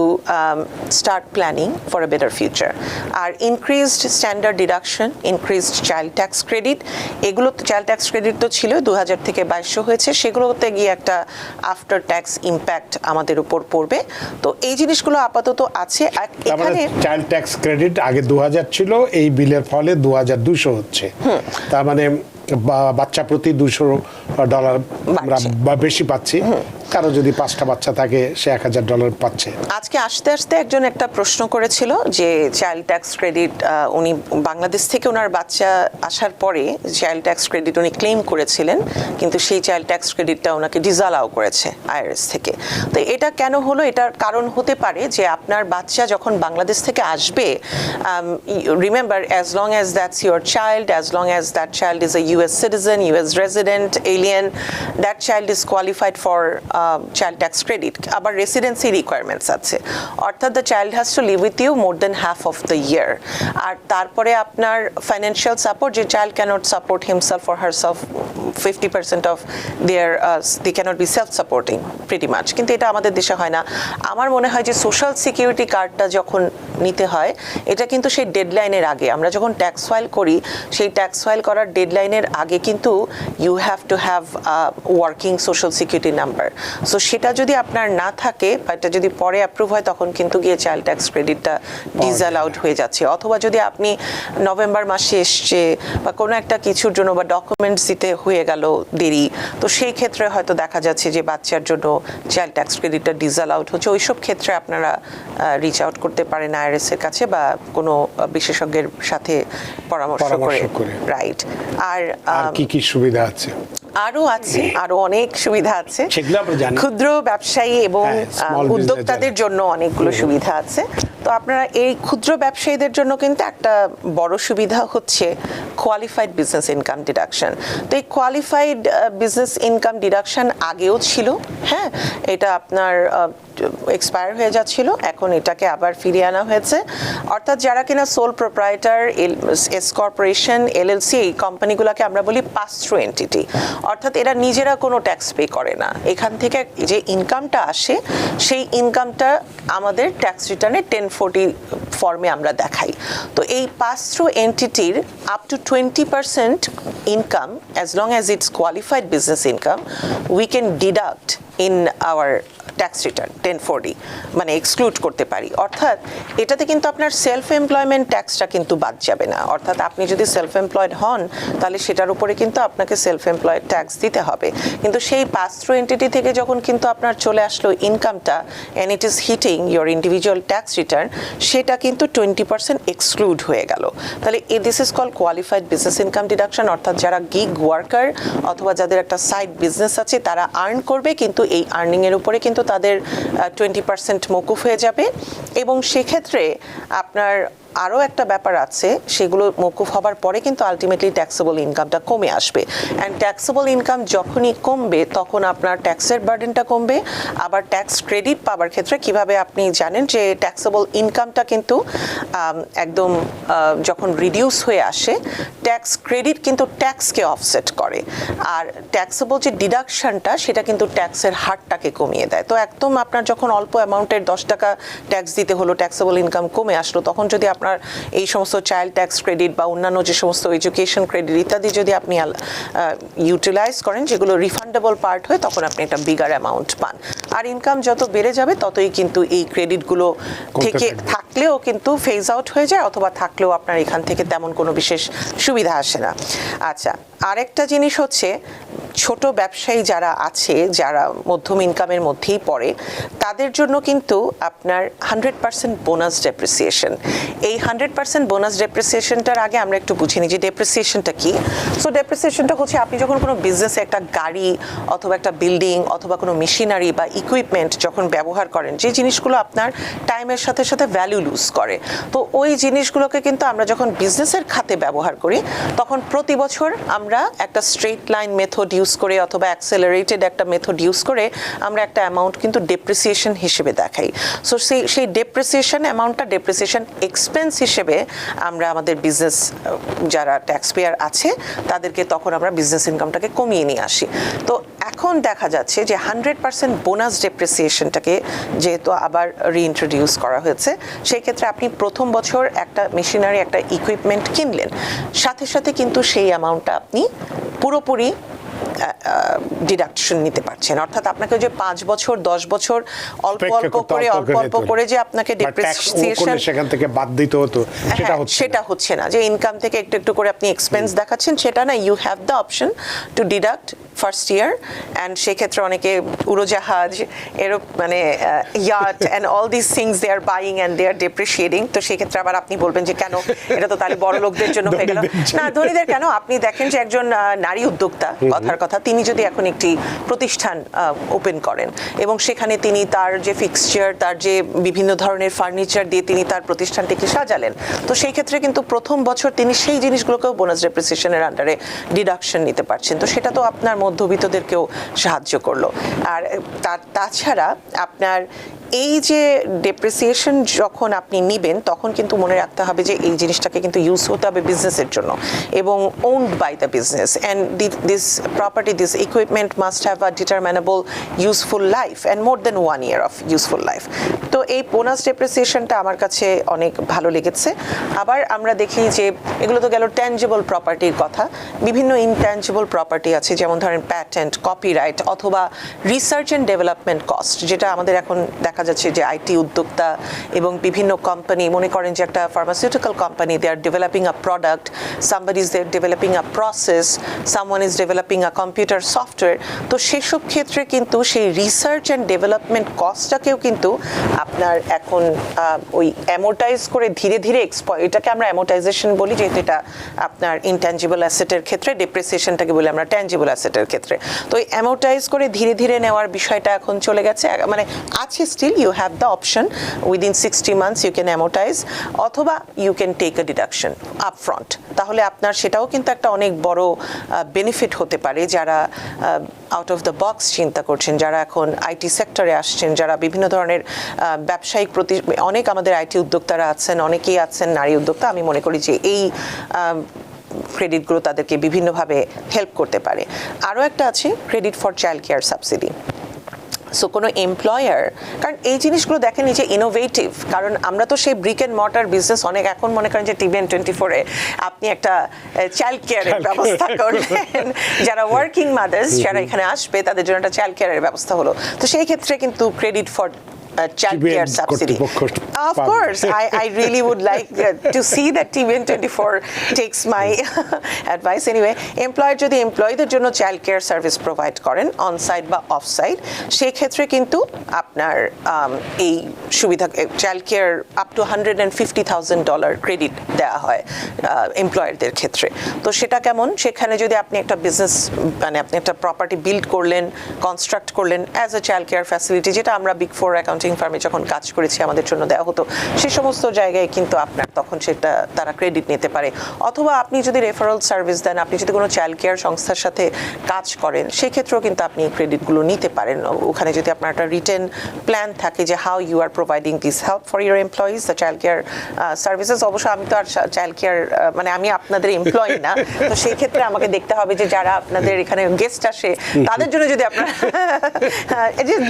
start planning for a better future. R increased standard deduction, increased child tax credit, এগুলো child tax credit তো ছিল 2000 থেকে 2200 হয়েছে, সেগুলোতে গিয়ে একটা আফটার ট্যাক্স ইম্প্যাক্ট আমাদের উপর পড়বে। তো এই জিনিসগুলো আপাতত আছে।
এখানে চাইল্ড ট্যাক্স ক্রেডিট আগে 2000 ছিল, এই বিলের ফলে 2200 হচ্ছে, তার মানে বাচ্চা প্রতি $200 আমরা বেশি পাচ্ছি। কারো যদি 5টা বাচ্চা থাকে সে $1000 পাচ্ছে।
আজকে আসতে আসতে একজন একটা প্রশ্ন করেছিল যে চাইল্ড ট্যাক্স ক্রেডিট উনি বাংলাদেশ থেকে ওনার বাচ্চা আসার পরে চাইল্ড ট্যাক্স ক্রেডিট উনি ক্লেম করেছিলেন, কিন্তু সেই চাইল্ড ট্যাক্স ক্রেডিটটা ওনাকে ডিসঅ্যালাউ করেছে আইআরএস থেকে। তো এটা কেন হলো? এটার কারণ হতে পারে যে আপনার বাচ্চা যখন বাংলাদেশ থেকে আসবে, remember as long as that's your child, as long as that child is a US citizen, US resident, alien, that child is qualified for child tax credit. আবার রেসিডেন্সি রিকোয়ারমেন্টস আছে, অর্থাৎ the child has to live with you more than half of the year. আর তারপরে আপনার financial support, যে child cannot support himself or herself 50% of their they cannot be self supporting pretty much, কিন্তু এটা আমাদের দেশে হয় না। আমার মনে হয় যে সোশ্যাল সিকিউরিটি কার্ডটা যখন নিতে হয় এটা কিন্তু সেই ডেডলাইনের আগে, আমরা যখন ট্যাক্স ফাইল করি সেই ট্যাক্স ফাইল করার ডেডলাইনের আগে কিন্তু you have to have working social security number. So সেটা যদি আপনার না থাকে বা এটা যদি পরে অ্যাপ্রুভ হয় তখন কিন্তু গিয়ে চাইল্ড ট্যাক্স ক্রেডিটটা ডিসঅ্যালাউড হয়ে যাচ্ছে। অথবা যদি আপনি নভেম্বর মাসে এসছে বা কোনো একটা কিছুর জন্য বা ডকুমেন্টস দিতে হয়ে গেল দেরি, তো সেই ক্ষেত্রে হয়তো দেখা যাচ্ছে যে বাচ্চার জন্য চাইল্ড ট্যাক্স ক্রেডিটটা ডিসঅ্যালাউড হচ্ছে। ওইসব ক্ষেত্রে আপনারা রিচ আউট করতে পারেন আইআরএস এর কাছে বা কোনো বিশেষজ্ঞের সাথে পরামর্শ করে। রাইট। আর
কি কি সুবিধা আছে?
আরো আছে, আরো অনেক সুবিধা আছে। ক্ষুদ্র ব্যবসায়ী এবং উদ্যোক্তাদের জন্য অনেকগুলো সুবিধা আছে। তো আপনারা এই ক্ষুদ্র ব্যবসায়ীদের জন্য কিন্তু একটা বড় সুবিধা হচ্ছে কোয়ালিফাইড বিজনেস ইনকাম ডিডাকশন। তো এই কোয়ালিফাইড বিজনেস ইনকাম ডিডাকশন আগেও ছিল, হ্যাঁ, এটা আপনার এক্সপায়ার হয়ে যাচ্ছিল, এখন এটাকে আবার ফিরিয়ে আনা হয়েছে। অর্থাৎ যারা কিনা sole proprietor, S corporation, LLC, এই কোম্পানিগুলোকে আমরা বলি পাস থ্রু এন্টিটি, অর্থাৎ এরা নিজেরা কোনো ট্যাক্স পে করে না। এখান থেকে যে ইনকামটা আসে সেই ইনকামটা আমাদের ট্যাক্স রিটার্নে 1040 ফর্মে আমরা দেখাই। তো এই পাস থ্রু এন্টিটির up to 20% income, as long as it's qualified business income, we can deduct in our tax return 1040, মানে এক্সক্লুড করতে পারি। অর্থাৎ এটাতে কিন্তু আপনার সেলফ এমপ্লয়মেন্ট ট্যাক্সটা কিন্তু বাদ যাবে না। অর্থাৎ আপনি যদি সেলফ এমপ্লয়েড হন তাহলে সেটার উপরে কিন্তু আপনাকে সেলফ এমপ্লয়েড ট্যাক্স দিতে হবে। কিন্তু সেই পাস থ্রু এন্টিটি থেকে যখন কিন্তু আপনার চলে আসলো ইনকামটা and it is hitting your individual tax return, সেটা কিন্তু 20% এক্সক্লুড হয়ে গেল। তাহলে this is call qualified business income deduction. অর্থাৎ যারা গিগ ওয়ার্কার অথবা যাদের একটা সাইড বিজনেস আছে তারা আর্ন করবে, কিন্তু এই আর্নিংয়ের উপরে কিন্তু তাদের 20% মওকুফ হয়ে যাবে এবং সেক্ষেত্রে আপনার আরও একটা ব্যাপার আছে, সেগুলো মওকুফ হবার পরে কিন্তু আলটিমেটলি ট্যাক্সেবল ইনকামটা কমে আসবে। অ্যান্ড ট্যাক্সেবল ইনকাম যখনই কমবে তখন আপনার ট্যাক্সের বার্ডেনটা কমবে। আবার ট্যাক্স ক্রেডিট পাওয়ার ক্ষেত্রে কিভাবে আপনি জানেন যে ট্যাক্সেবল ইনকামটা কিন্তু একদম যখন রিডিউস হয়ে আসে, ট্যাক্স ক্রেডিট কিন্তু ট্যাক্সকে অফসেট করে, আর ট্যাক্সেবল যে ডিডাকশনটা সেটা কিন্তু ট্যাক্সের হারটাকে কমিয়ে দেয়। তো একদম আপনার যখন অল্প অ্যামাউন্টের 10 টাকা ট্যাক্স দিতে হলো, ট্যাক্সেবল ইনকাম কমে আসলো, তখন যদি আপনার এই সমস্ত চাইল্ড ট্যাক্স ক্রেডিট বা অন্যান্য যে সমস্ত এডুকেশন ক্রেডিট ইত্যাদি যদি আপনি ইউটিলাইজ করেন, যেগুলো রিফান্ডেবল পার্ট হয়, তখন আপনি একটা বিগার অ্যামাউন্ট পান। আর ইনকাম যত বেড়ে যাবে ততই কিন্তু এই ক্রেডিটগুলো থেকে থাকলেও কিন্তু ফেজ আউট হয়ে যায়, অথবা থাকলেও আপনার এখান থেকে তেমন কোনো বিশেষ সুবিধা আসে না। আচ্ছা, আরেকটা জিনিস হচ্ছে, ছোট ব্যবসায়ী যারা আছে, যারা মধ্যম ইনকামের মধ্যেই পড়ে, তাদের জন্য কিন্তু আপনার 100% বোনাস ডেপ্রিসিয়েশন। এই 100% বোনাস ডেপ্রিসিয়েশনটার আগে আমরা একটু বুঝে নিই যে ডেপ্রিসিয়েশনটা কি। সো ডেপ্রিসিয়েশনটা হচ্ছে আপনি যখন কোনো বিজনেসে একটা গাড়ি অথবা একটা বিল্ডিং অথবা কোনো মেশিনারি বা ইকুইপমেন্ট যখন ব্যবহার করেন, যে জিনিসগুলো আপনার টাইমের সাথে সাথে ভ্যালু লুজ করে, তো ওই জিনিসগুলোকে কিন্তু আমরা যখন বিজনেসের খাতে ব্যবহার করি, তখন প্রতি বছর আমরা একটা স্ট্রেট লাইন মেথড ইউজ করে অথবা অ্যাক্সেলারেটেড একটা মেথড ইউজ করে আমরা একটা অ্যামাউন্ট কিন্তু ডেপ্রিসিয়েশন হিসেবে দেখাই। সো সেই ডেপ্রিসিয়েশন অ্যামাউন্টটা ডেপ্রিসিয়েশন এক্সপেন্স হিসেবে আমরা আমাদের বিজনেস যারা ট্যাক্স পেয়ার আছে তাদেরকে তখন আমরা বিজনেস ইনকামটাকে কমিয়ে নিয়ে আসি। তো এখন দেখা যাচ্ছে যে 100% বোনাস ডেপ্রিসিয়েশনটাকে যেহেতু আবার রিইন্ট্রোডিউস করা হয়েছে, সেই ক্ষেত্রে আপনি প্রথম বছর একটা মেশিনারি, একটা ইকুইপমেন্ট কিনলেন, সাথে সাথে কিন্তু সেই অ্যামাউন্টটা আপনি পুরোপুরি ডিডাকশন নিতে পারছেন। অর্থাৎ আপনাকে যে 5 বছর 10 বছর অল্প অল্প করে যে আপনাকে ডেপ্রিসিয়েশন
সেখান থেকে বাদ দিতে হতো,
সেটা হচ্ছে না। যে ইনকাম থেকে একটু একটু করে আপনি এক্সপেন্স দেখাচ্ছেন, সেটা না, you have the option to deduct first year. And সেক্ষেত্রে অনেকে উড়োজাহাজ, মানে yacht and all this things they are buying and they are depreciating. তো সেক্ষেত্রে আবার আপনি বলবেন যে কেন, এটা তো তাহলে বড় লোকদের জন্য হয়ে গেল। না, ধনীদের কেন? আপনি দেখেন যে একজন নারী উদ্যোক্তা, কথার কথা, তিনি যদি এখন একটি প্রতিষ্ঠান ওপেন করেন এবং সেখানে তিনি তার যে ফিক্সচার, তার যে বিভিন্ন ধরনের ফার্নিচার দিয়ে তিনি তার প্রতিষ্ঠানটিকে সাজালেন, তো সেই ক্ষেত্রে কিন্তু প্রথম বছর তিনি সেই জিনিসগুলোকেও বোনাস ডেপ্রিসিয়েশনের আন্ডারে ডিডাকশন নিতে পারছেন। তো সেটা তো আপনার মধ্যবিত্তদেরকেও সাহায্য করলো। আর তাছাড়া আপনার এই যে ডেপ্রিসিয়েশন যখন আপনি নিবেন, তখন কিন্তু মনে রাখতে হবে যে এই জিনিসটাকে কিন্তু ইউজ হতে হবে বিজনেসের জন্য এবং owned by the business, and this property, this equipment must have a determinable useful life and more than 1 year of useful life. তো এই বোনাস ডেপ্রিসিয়েশনটা আমার কাছে অনেক ভালো লেগেছে। আবার আমরা দেখি যে এগুলো তো গেল ট্যাঞ্জিবল প্রপার্টির কথা, বিভিন্ন ইনট্যাঞ্জিবল প্রপার্টি আছে, যেমন ধরেন প্যাটেন্ট, কপিরাইট অথবা রিসার্চ অ্যান্ড ডেভেলপমেন্ট কস্ট, যেটা আমাদের এখন দেখা যাচ্ছে যে আইটি উদ্যোক্তা এবং বিভিন্ন কোম্পানি, মনে করেন যে একটা pharmaceutical company, they are developing a product, somebody is developing a process, someone is developing a computer software. তো সেসব ক্ষেত্রে কিন্তু সেই রিসার্চ অ্যান্ড ডেভেলপমেন্ট কস্টটাকেও কিন্তু আপনার এখন ওই অ্যামোটাইজ করে ধীরে ধীরে এটাকে আমরা অ্যামোটাইজেশন বলি, যেহেতু এটা আপনার ইনট্যাঞ্জিবল অ্যাসেটের ক্ষেত্রে, ডেপ্রিসিয়েশনটাকে বলি আমরা ট্যাঞ্জিবল অ্যাসেটের ক্ষেত্রে। তো এই অ্যামোটাইজ করে ধীরে ধীরে নেওয়ার বিষয়টা এখন চলে গেছে, মানে আছে still. You have the option within 60 months you can amortize, অথবা you can take a deduction upfront. তাহলে আপনার সেটাও কিন্তু একটা অনেক বড় বেনিফিট হতে পারে যারা আউট অফ দ্য বক্স চিন্তা করছেন, যারা এখন আইটি সেক্টরে আসছেন, যারা বিভিন্ন ধরনের ব্যবসায়িক অনেক আমাদের আইটি উদ্যোক্তারা আছেন, অনেকেই আছেন নারী উদ্যোক্তা। আমি মনে করি যে এই ক্রেডিটগুলো তাদেরকে বিভিন্নভাবে হেল্প করতে পারে। আরও একটা আছে credit for child care subsidy. So কোনো এমপ্লয়ার, কারণ এই জিনিসগুলো দেখেন যে ইনোভেটিভ, কারণ আমরা তো সেই ব্রিক অ্যান্ড মর্টার বিজনেস অনেক, এখন মনে করেন যে টিভিএন 24-এ আপনি একটা চাইল্ড কেয়ারের ব্যবস্থা করলেন, যারা ওয়ার্কিং মাদার্স যারা এখানে আসবে তাদের জন্য একটা চাইল্ড কেয়ারের ব্যবস্থা হলো। তো সেই ক্ষেত্রে কিন্তু credit for childcare subsidy. Of course, I really would like to see that TBN24 takes my advice. Anyway, employer যদি এমপ্লয়ীদের জন্য চাইল্ড কেয়ার সার্ভিস প্রোভাইড করেন অন সাইট বা অফ সাইট, সেই ক্ষেত্রে কিন্তু আপনার এই সুবিধা child care up to $150,000 credit দেওয়া হয় এমপ্লয়ারদের ক্ষেত্রে। তো সেটা কেমন, সেখানে যদি আপনি একটা বিজনেস মানে আপনি একটা প্রপার্টি বিল্ড করলেন, কনস্ট্রাক্ট করলেন as a child care facility, যেটা আমরা বিগ ফোর অ্যাকাউন্টিং ফার্মে যখন কাজ করেছি আমাদের জন্য দেওয়া হতো, সেই সমস্ত জায়গায় কিন্তু আপনার তখন সেটা তারা ক্রেডিট নিতে পারে। অথবা আপনি যদি রেফারেল সার্ভিস দেন, আপনি যদি কোনো চাইল্ড কেয়ার সংস্থার সাথে কাজ করেন, সেক্ষেত্রেও কিন্তু আপনি ক্রেডিটগুলো নিতে পারেন। ওখানে যদি আপনার একটা রিটেন প্ল্যান থাকে যে how you are providing this help for your employees the child care services. অবশ্য আমি তো আর চাইল্ড কেয়ার মানে আমি আপনাদের এমপ্লয়ি না, তো সেই ক্ষেত্রে আমাকে দেখতে হবে যে যারা আপনাদের এখানে গেস্ট আসে তাদের জন্য যদি আপনার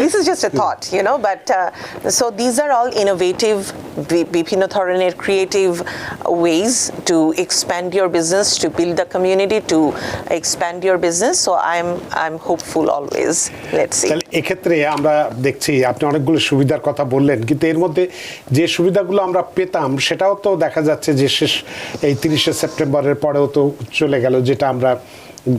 this is just a thought, you know, but so these are all innovative, বিভিন্ন ধরনের creative ways to expand your business, to build the community, to expand your business. So I am hopeful always. Let's see.
এক্ষেত্রে আমরা দেখছি আপনি অনেকগুলো সুবিধার কথা বললেন, কিন্তু এর মধ্যে যে সুবিধাগুলো আমরা পেতাম সেটাও তো দেখা যাচ্ছে যে শেষ এই 30শে সেপ্টেম্বরের পরেও তো চলে গেল, যেটা আমরা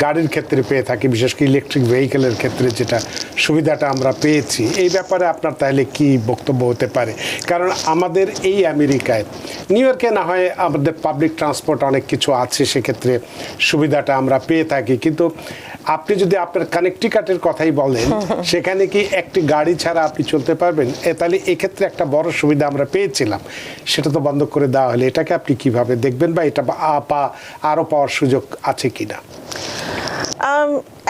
গাড়ির ক্ষেত্রে পেয়ে থাকি, বিশেষ করে ইলেকট্রিক ভেহিকেলের ক্ষেত্রে যেটা সুবিধাটা আমরা পেয়েছি। এই ব্যাপারে আপনার তাহলে কি বক্তব্য হতে পারে? কারণ আমাদের এই আমেরিকায়, নিউ ইয়র্কে না হয় আমাদের পাবলিক ট্রান্সপোর্ট অনেক কিছু আছে, সেক্ষেত্রে সুবিধাটা আমরা পেয়ে থাকি, কিন্তু আপনি যদি আপনার কানেকটিকাটের কথাই বলেন, সেখানে কি একটি গাড়ি ছাড়া আপনি চলতে পারবেন? তাহলে এক্ষেত্রে একটা বড় সুবিধা আমরা পেয়েছিলাম, সেটা তো বন্ধ করে দেওয়া হলে এটাকে আপনি কিভাবে দেখবেন, বা এটা আরও পাওয়ার সুযোগ আছে কিনা?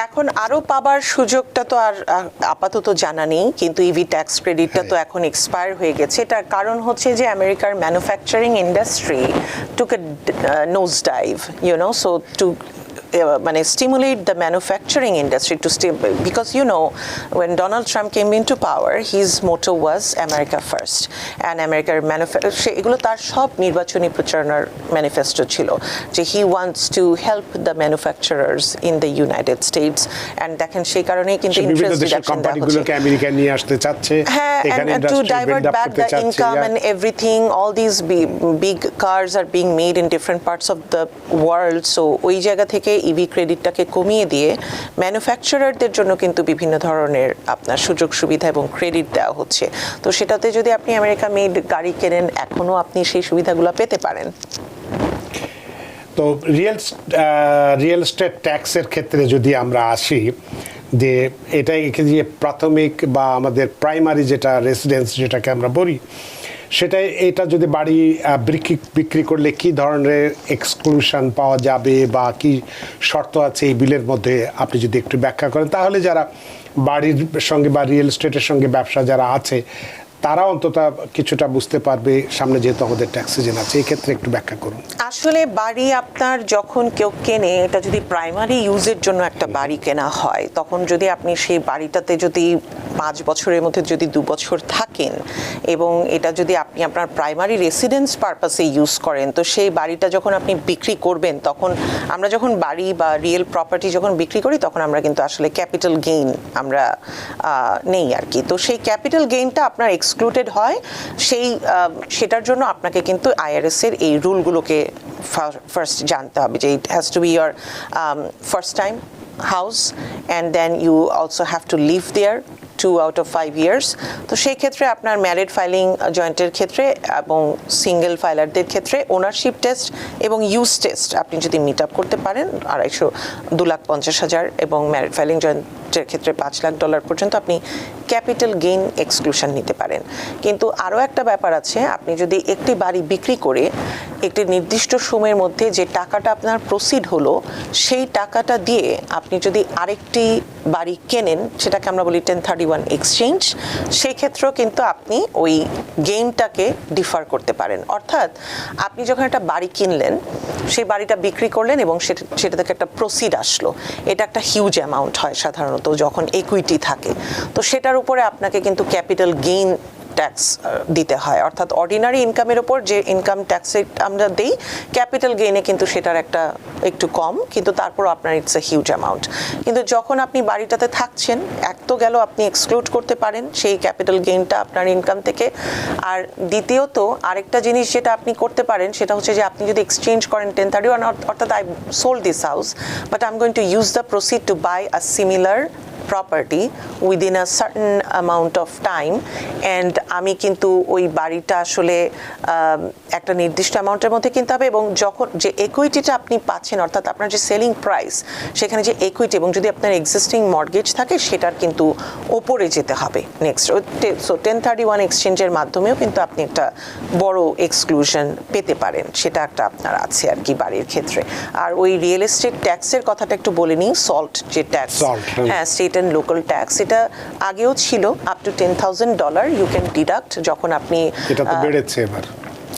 এখন আরো পাবার সুযোগটা তো আর আপাতত জানা নেই, কিন্তু ইভি ট্যাক্স ক্রেডিটটা তো এখন এক্সপায়ার হয়ে গেছে। এটার কারণ হচ্ছে যে আমেরিকার manufacturing industry took a nose dive, you know, so to মানে stimulate the manufacturing industry to because you know when Donald Trump came into power, his motto was America first, and America's এগুলো তার সব নির্বাচনী প্রচারণার manifesto ছিল যে he wants to help the manufacturers in the United States, and দেখেন সেই কারণেই কিন্তু ইন্টারেস্ট ডিডাকশন দেওয়া হচ্ছে,
আমেরিকা নিয়ে আসতে চাচ্ছে
এখানে to divert back the income and everything. All these big cars are being made in different parts of the world, so ওই জায়গা থেকে ইভি ক্রেডিটটাকে কমিয়ে দিয়ে ম্যানুফ্যাকচারারদের জন্য কিন্তু বিভিন্ন ধরনের আপনার সুযোগ সুবিধা এবং ক্রেডিট দেওয়া হচ্ছে। তো সেটাতে যদি আপনি আমেরিকা মেড গাড়ি কেনেন, এখনও আপনি সেই সুবিধাগুলো পেতে পারেন।
তো রিয়েল এস্টেট ট্যাক্সের ক্ষেত্রে যদি আমরা আসি, যে এটা যে প্রাথমিক বা আমাদের প্রাইমারি যেটা রেসিডেন্স যেটাকে আমরা বলি, সেটা এটা যদি বাড়ি বিক্রি করলে কি ধরনের এক্সক্লুশন পাওয়া যাবে বা কি শর্ত আছে এই বিলের মধ্যে, আপনি যদি একটু ব্যাখ্যা করেন, তাহলে যারা বাড়ির সঙ্গে বা রিয়েল এস্টেটের সঙ্গে ব্যবসা যারা আছে তারা অন্তত কিছুটা বুঝতে পারবে সামনে, যেহেতু আমাদের ট্যাক্স সিজন আছে। এই ক্ষেত্রে একটু ব্যাখ্যা করুন।
আসলে বাড়ি আপনার যখন কেউ কেনে, এটা যদি প্রাইমারি ইউজের জন্য একটা বাড়ি কেনা হয়, তখন যদি আপনি সেই বাড়িটাতে যদি 5 বছরের মধ্যে যদি 2 বছর থাকেন এবং এটা যদি আপনি আপনার প্রাইমারি রেসিডেন্স পারপাসে ইউজ করেন, তো সেই বাড়িটা যখন আপনি বিক্রি করবেন, তখন আমরা যখন বাড়ি বা রিয়েল প্রপার্টি যখন বিক্রি করি, তখন আমরা কিন্তু আসলে ক্যাপিটাল গেইন আমরা নেই আর কি। তো সেই ক্যাপিটাল গেইনটা আপনার এক্সক্লুডেড হয়, সেটার জন্য আপনাকে কিন্তু IRS এর এই রুলগুলোকে ফার্স্ট জানতে হবে যে it has to be your first time house, and then you also have to live there 2 out of 5 years। তো সেই ক্ষেত্রে আপনার ম্যারিড ফাইলিং জয়েন্টের ক্ষেত্রে এবং সিঙ্গেল ফাইলারদের ক্ষেত্রে ওনারশিপ টেস্ট এবং ইউজ টেস্ট আপনি যদি মিট আপ করতে পারেন, $2,50,000 এবং ম্যারিড ফাইলিং জয়েন্টের ক্ষেত্রে $5 লাখ পর্যন্ত আপনি ক্যাপিটাল গেইন এক্সক্লুশন নিতে পারেন। কিন্তু আরও একটা ব্যাপার আছে, আপনি যদি একটি বাড়ি বিক্রি করে একটি নির্দিষ্ট সময়ের মধ্যে যে টাকাটা আপনার প্রসিড হলো, সেই টাকাটা দিয়ে আপনি যদি আরেকটি বাড়ি কেনেন, সেটাকে আমরা বলি 1031 এক্সচেঞ্জ, সেই ক্ষেত্রেও কিন্তু আপনি ওই গেইনটাকে ডিফার করতে পারেন। অর্থাৎ আপনি যখন একটা বাড়ি কিনলেন, সেই বাড়িটা বিক্রি করলেন এবং সেটা থেকে একটা প্রসিড আসলো, এটা একটা হিউজ অ্যামাউন্ট হয় সাধারণত যখন ইকুইটি থাকে। তো সেটার উপরে আপনাকে কিন্তু ক্যাপিটাল গেইন ট্যাক্স দিতে হয়, অর্থাৎ অর্ডিনারি ইনকামের ওপর যে ইনকাম ট্যাক্স আমরা দেই ক্যাপিটাল গেইনে কিন্তু সেটার একটু কম, কিন্তু তারপর আপনার ইটস এ হিউজ অ্যামাউন্ট। কিন্তু যখন আপনি বাড়িটাতে থাকছেন, এক তো গেল আপনি এক্সক্লুড করতে পারেন সেই ক্যাপিটাল গেইনটা আপনার ইনকাম থেকে, আর দ্বিতীয়ত আরেকটা জিনিস যেটা আপনি করতে পারেন সেটা হচ্ছে যে আপনি যদি এক্সচেঞ্জ করেন 1031, অর্থাৎ I sold this house but I am going to use the proceed to buy a similar property within a certain amount of time, and আমি কিন্তু ওই বাড়িটা আসলে একটা নির্দিষ্ট অ্যামাউন্টের মধ্যে কিনতে হবে, এবং যখন যে ইকুইটিটা আপনি পাচ্ছেন অর্থাৎ আপনার যে সেলিং প্রাইস সেখানে যে ইকুইটি এবং যদি আপনার এক্সিস্টিং মর্গেজ থাকে সেটার কিন্তু ওপরে যেতে হবে নেক্সট। সো 1031 এক্সচেঞ্জের মাধ্যমেও কিন্তু আপনি একটা বড় এক্সক্লুশন পেতে পারেন, সেটা একটা আপনার আছে আর কি বাড়ির ক্ষেত্রে। আর ওই রিয়েল এস্টেট ট্যাক্সের কথাটা একটু বলে নিই, সল্ট যে ট্যাক্স, হ্যাঁ স্টেট অ্যান্ড লোকাল ট্যাক্স, এটা আগেও ছিল up to $10,000 you can deduct যখন আপনি,
এটা তো বেড়েছে এবার।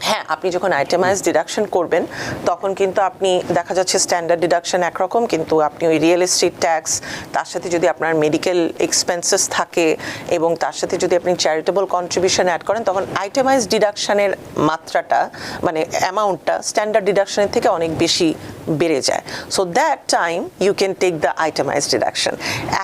হ্যাঁ, আপনি যখন আইটেমাইজ ডিডাকশন করবেন তখন কিন্তু আপনি দেখা যাচ্ছে স্ট্যান্ডার্ড ডিডাকশন একরকম, কিন্তু আপনি ওই রিয়েল এস্টেট ট্যাক্স, তার সাথে যদি আপনার মেডিকেল এক্সপেন্সেস থাকে এবং তার সাথে যদি আপনি চ্যারিটেবল কন্ট্রিবিউশন অ্যাড করেন তখন আইটেমাইজ ডিডাকশনের মাত্রাটা মানে অ্যামাউন্টটা স্ট্যান্ডার্ড ডিডাকশনের থেকে অনেক বেশি বেড়ে যায়। So that time you can take the itemize deduction.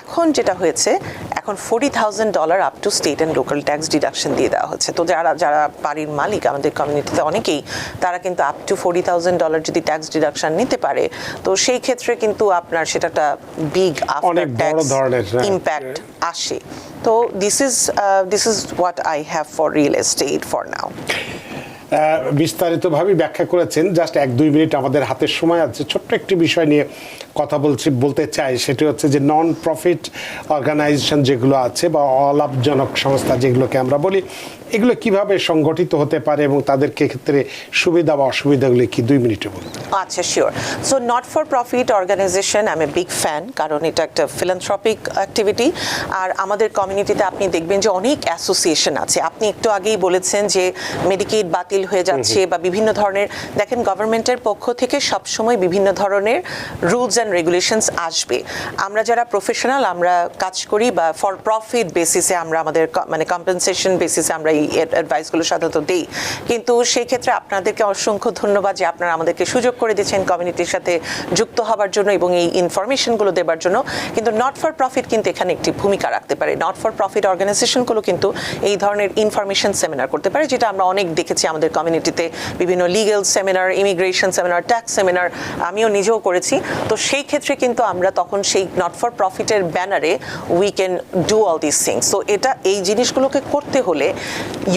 এখন যেটা হয়েছে, এখন $40,000 up to state and local tax deduction দিয়ে দেওয়া হচ্ছে। তো যারা বাড়ির মালিক আমাদের কমিউনিটিতে অনেকেই, তারা কিন্তু আপ টু $40,000 যদি ট্যাক্স ডিডাকশন নিতে পারে তো সেই ক্ষেত্রে কিন্তু আপনার সেটা একটা বিগ আফটার ট্যাক্স ইম্প্যাক্ট আসে। তো this is what I have for real estate for now.
বিস্তারিতভাবে ব্যাখ্যা করেছেন। জাস্ট 1-2 মিনিট আমাদের হাতের সময় আছে, ছোট্ট একটি বিষয় নিয়ে কথা বলতে চাই, সেটি হচ্ছে যে নন প্রফিট অর্গানাইজেশন যেগুলো আছে বা অলাভজনক সংস্থা যেগুলোকে আমরা বলি, এগুলো কিভাবে সংগঠিত হতে পারে এবং তাদের ক্ষেত্রে সুবিধা বা অসুবিধাগুলি কি 2 মিনিটে বলতে?
আচ্ছা, sure. So not for profit organization I am a big fan, কারণ এটা একটা ফিলান্থ্রপিক অ্যাক্টিভিটি। আর আমাদের কমিউনিটিতে আপনি দেখবেন যে অনেক অ্যাসোসিয়েশন আছে। আপনি একটু আগেই বলেছেন যে মেডিকেড বাতিল হয়ে যাচ্ছে বা বিভিন্ন ধরনের, দেখেন গভর্নমেন্টের পক্ষ থেকে সবসময় বিভিন্ন ধরনের রুলস অ্যান্ড রেগুলেশনস আসবে। আমরা যারা প্রফেশনাল আমরা কাজ করি বা ফর প্রফিট বেসিসে আমরা আমাদের মানে কম্পেনসেশন বেসিসে আমরা এই অ্যাডভাইসগুলো সাধারণত দিই, কিন্তু সেই ক্ষেত্রে আপনাদেরকে অসংখ্য ধন্যবাদ যে আপনারা আমাদেরকে সুযোগ করে দিচ্ছেন কমিউনিটির সাথে যুক্ত হবার জন্য এবং এই ইনফরমেশনগুলো দেবার জন্য। কিন্তু নট ফর প্রফিট কিন্তু এখানে একটি ভূমিকা রাখতে পারে। নট ফর প্রফিট অর্গানাইজেশনগুলো কিন্তু এই ধরনের ইনফরমেশন সেমিনার করতে পারে, যেটা আমরা অনেক দেখেছি আমাদের কমিউনিটিতে, বিভিন্ন legal seminar, immigration seminar, tax seminar আমিও নিজেও করেছি। তো সেই ক্ষেত্রে কিন্তু আমরা তখন সেই নট ফর প্রফিটের ব্যানারে we can do all this things. তো এই জিনিসগুলোকে করতে হলে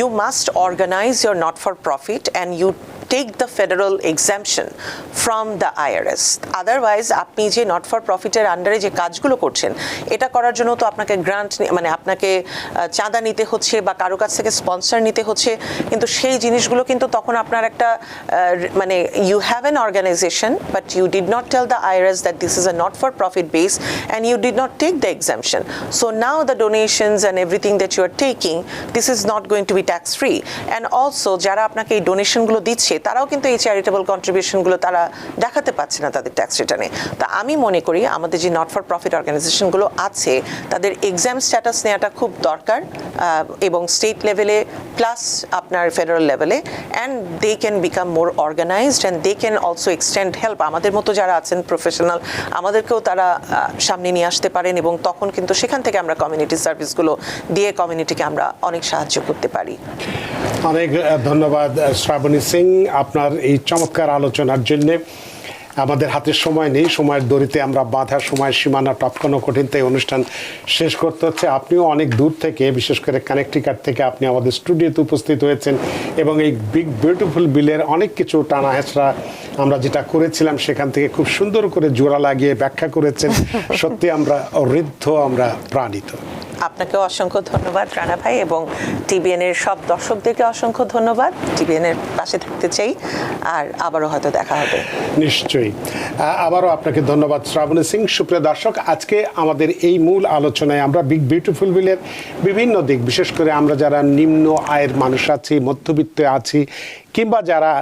you must organize your not-for-profit and you take the federal exemption from the IRS. Otherwise আপনি যে নট ফর প্রফিটের আন্ডারে যে কাজগুলো করছেন এটা করার জন্য তো আপনাকে গ্রান্ট মানে আপনাকে চাঁদা নিতে হচ্ছে বা কারো কাছ থেকে স্পন্সর নিতে হচ্ছে, কিন্তু সেই জিনিসগুলো কিন্তু তখন আপনার একটা মানে you have an organization but you did not tell the IRS that this is a not for profit base and you did not take the exemption. So now the donations and everything that you are taking, this is not going to be tax free. And also যারা আপনাকে এই ডোনেশনগুলো দিচ্ছে তারাও কিন্তু এই charitable কন্ট্রিবিউশনগুলো তারা দেখাতে পারছে না তাদের ট্যাক্স রিটার্নে। তা আমি মনে করি আমাদের যে নট ফর প্রফিট অর্গানাইজেশনগুলো আছে তাদের এক্সাম স্ট্যাটাস নেওয়াটা খুব দরকার, এবং স্টেট লেভেলে প্লাস আপনার ফেডারেল লেভেলে, and they can become more organized and they can also extend help. আমাদের মতো যারা আছেন প্রফেশনাল আমাদেরকেও তারা সামনে নিয়ে আসতে পারেন, এবং তখন কিন্তু সেখান থেকে আমরা কমিউনিটি সার্ভিসগুলো দিয়ে কমিউনিটিকে আমরা অনেক সাহায্য করতে পারি।
অনেক ধন্যবাদ শ্রাবণী সিং আপনার এই চমৎকার আলোচনার জন্য। আমাদের হাতে সময় নেই, সময়ের দড়িতে আমরা বাঁধা, সময়ের সীমানা টপকানো কঠিন, তাই অনুষ্ঠান শেষ করতে হচ্ছে। আপনিও অনেক দূর থেকে, বিশেষ করে কানেকটিকাট থেকে আপনি আমাদের স্টুডিওতে উপস্থিত হয়েছেন এবং এই বিগ বিউটিফুল বিলের অনেক কিছু টানা হেঁচড়া আমরা যেটা করেছিলাম সেখান থেকে খুব সুন্দর করে জোড়া লাগিয়ে ব্যাখ্যা করেছেন। সত্যি আমরা ঋদ্ধ, আমরা প্রাণিত।
আপনাকেও অসংখ্য ধন্যবাদ রানা ভাই, এবং টিবিএন এর সব দর্শকদেরকে অসংখ্য ধন্যবাদ। টিবিএন এর পাশে থাকতে চাই, আর আবারও হয়তো দেখা হবে।
নিশ্চয়ই, আবারও আপনাকে ধন্যবাদ শ্রাবণী সিং। সুপ্রিয় দর্শক, আজকে আমাদের এই মূল আলোচনায় আমরা বিগ বিউটিফুল বিলের বিভিন্ন দিক, বিশেষ করে আমরা যারা নিম্ন আয়ের মানুষ আছি, মধ্যবিত্ত আছি, কিংবা যারা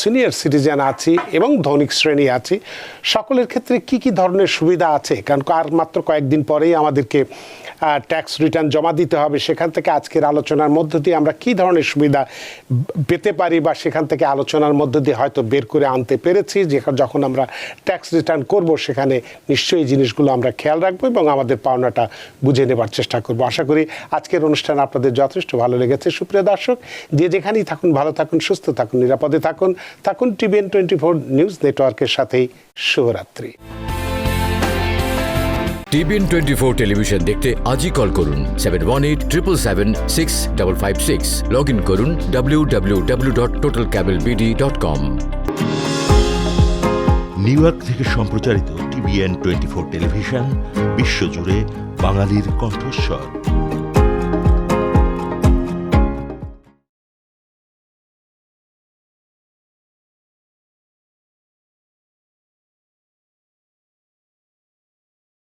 সিনিয়র সিটিজেন আছি এবং ধনিক শ্রেণী আছি, সকলের ক্ষেত্রে কি কি ধরনের সুবিধা আছে, কারণ আর মাত্র কয়েকদিন পরেই আমাদেরকে ট্যাক্স রিটার্ন জমা দিতে হবে, সেখান থেকে আজকের আলোচনার মধ্য দিয়ে আমরা কি ধরনের সুবিধা পেতে পারি বা সেখান থেকে আলোচনার মধ্য দিয়ে হয়তো বের করে আনতে পেরেছি, যে যখন আমরা ট্যাক্স রিটার্ন করব সেখানে নিশ্চয়ই এই জিনিসগুলো আমরা খেয়াল রাখবো এবং আমাদের পাওনাটা বুঝে নেবার চেষ্টা করব। আশা করি আজকের অনুষ্ঠান আপনাদের যথেষ্ট ভালো লেগেছে। সুপ্রিয় দর্শক, যে যেখানেই থাকুন ভালো থাকুন, সুস্থ থাকুন, নিরাপদে থাকুন। থাকুন টিবিএন 24 নিউজ নেটওয়ার্কের সাথেই। শুভরাত্রি।
টিবিএন 24 টেলিভিশন দেখতে আজই কল করুন 7187776556। লগ ইন করুন www.totalcablebd.com।
নিউ ইয়র্ক থেকে সম্প্রচারিত টিবিএন 24 টেলিভিশন বিশ্বজুড়ে বাঙালির কণ্ঠস্বর।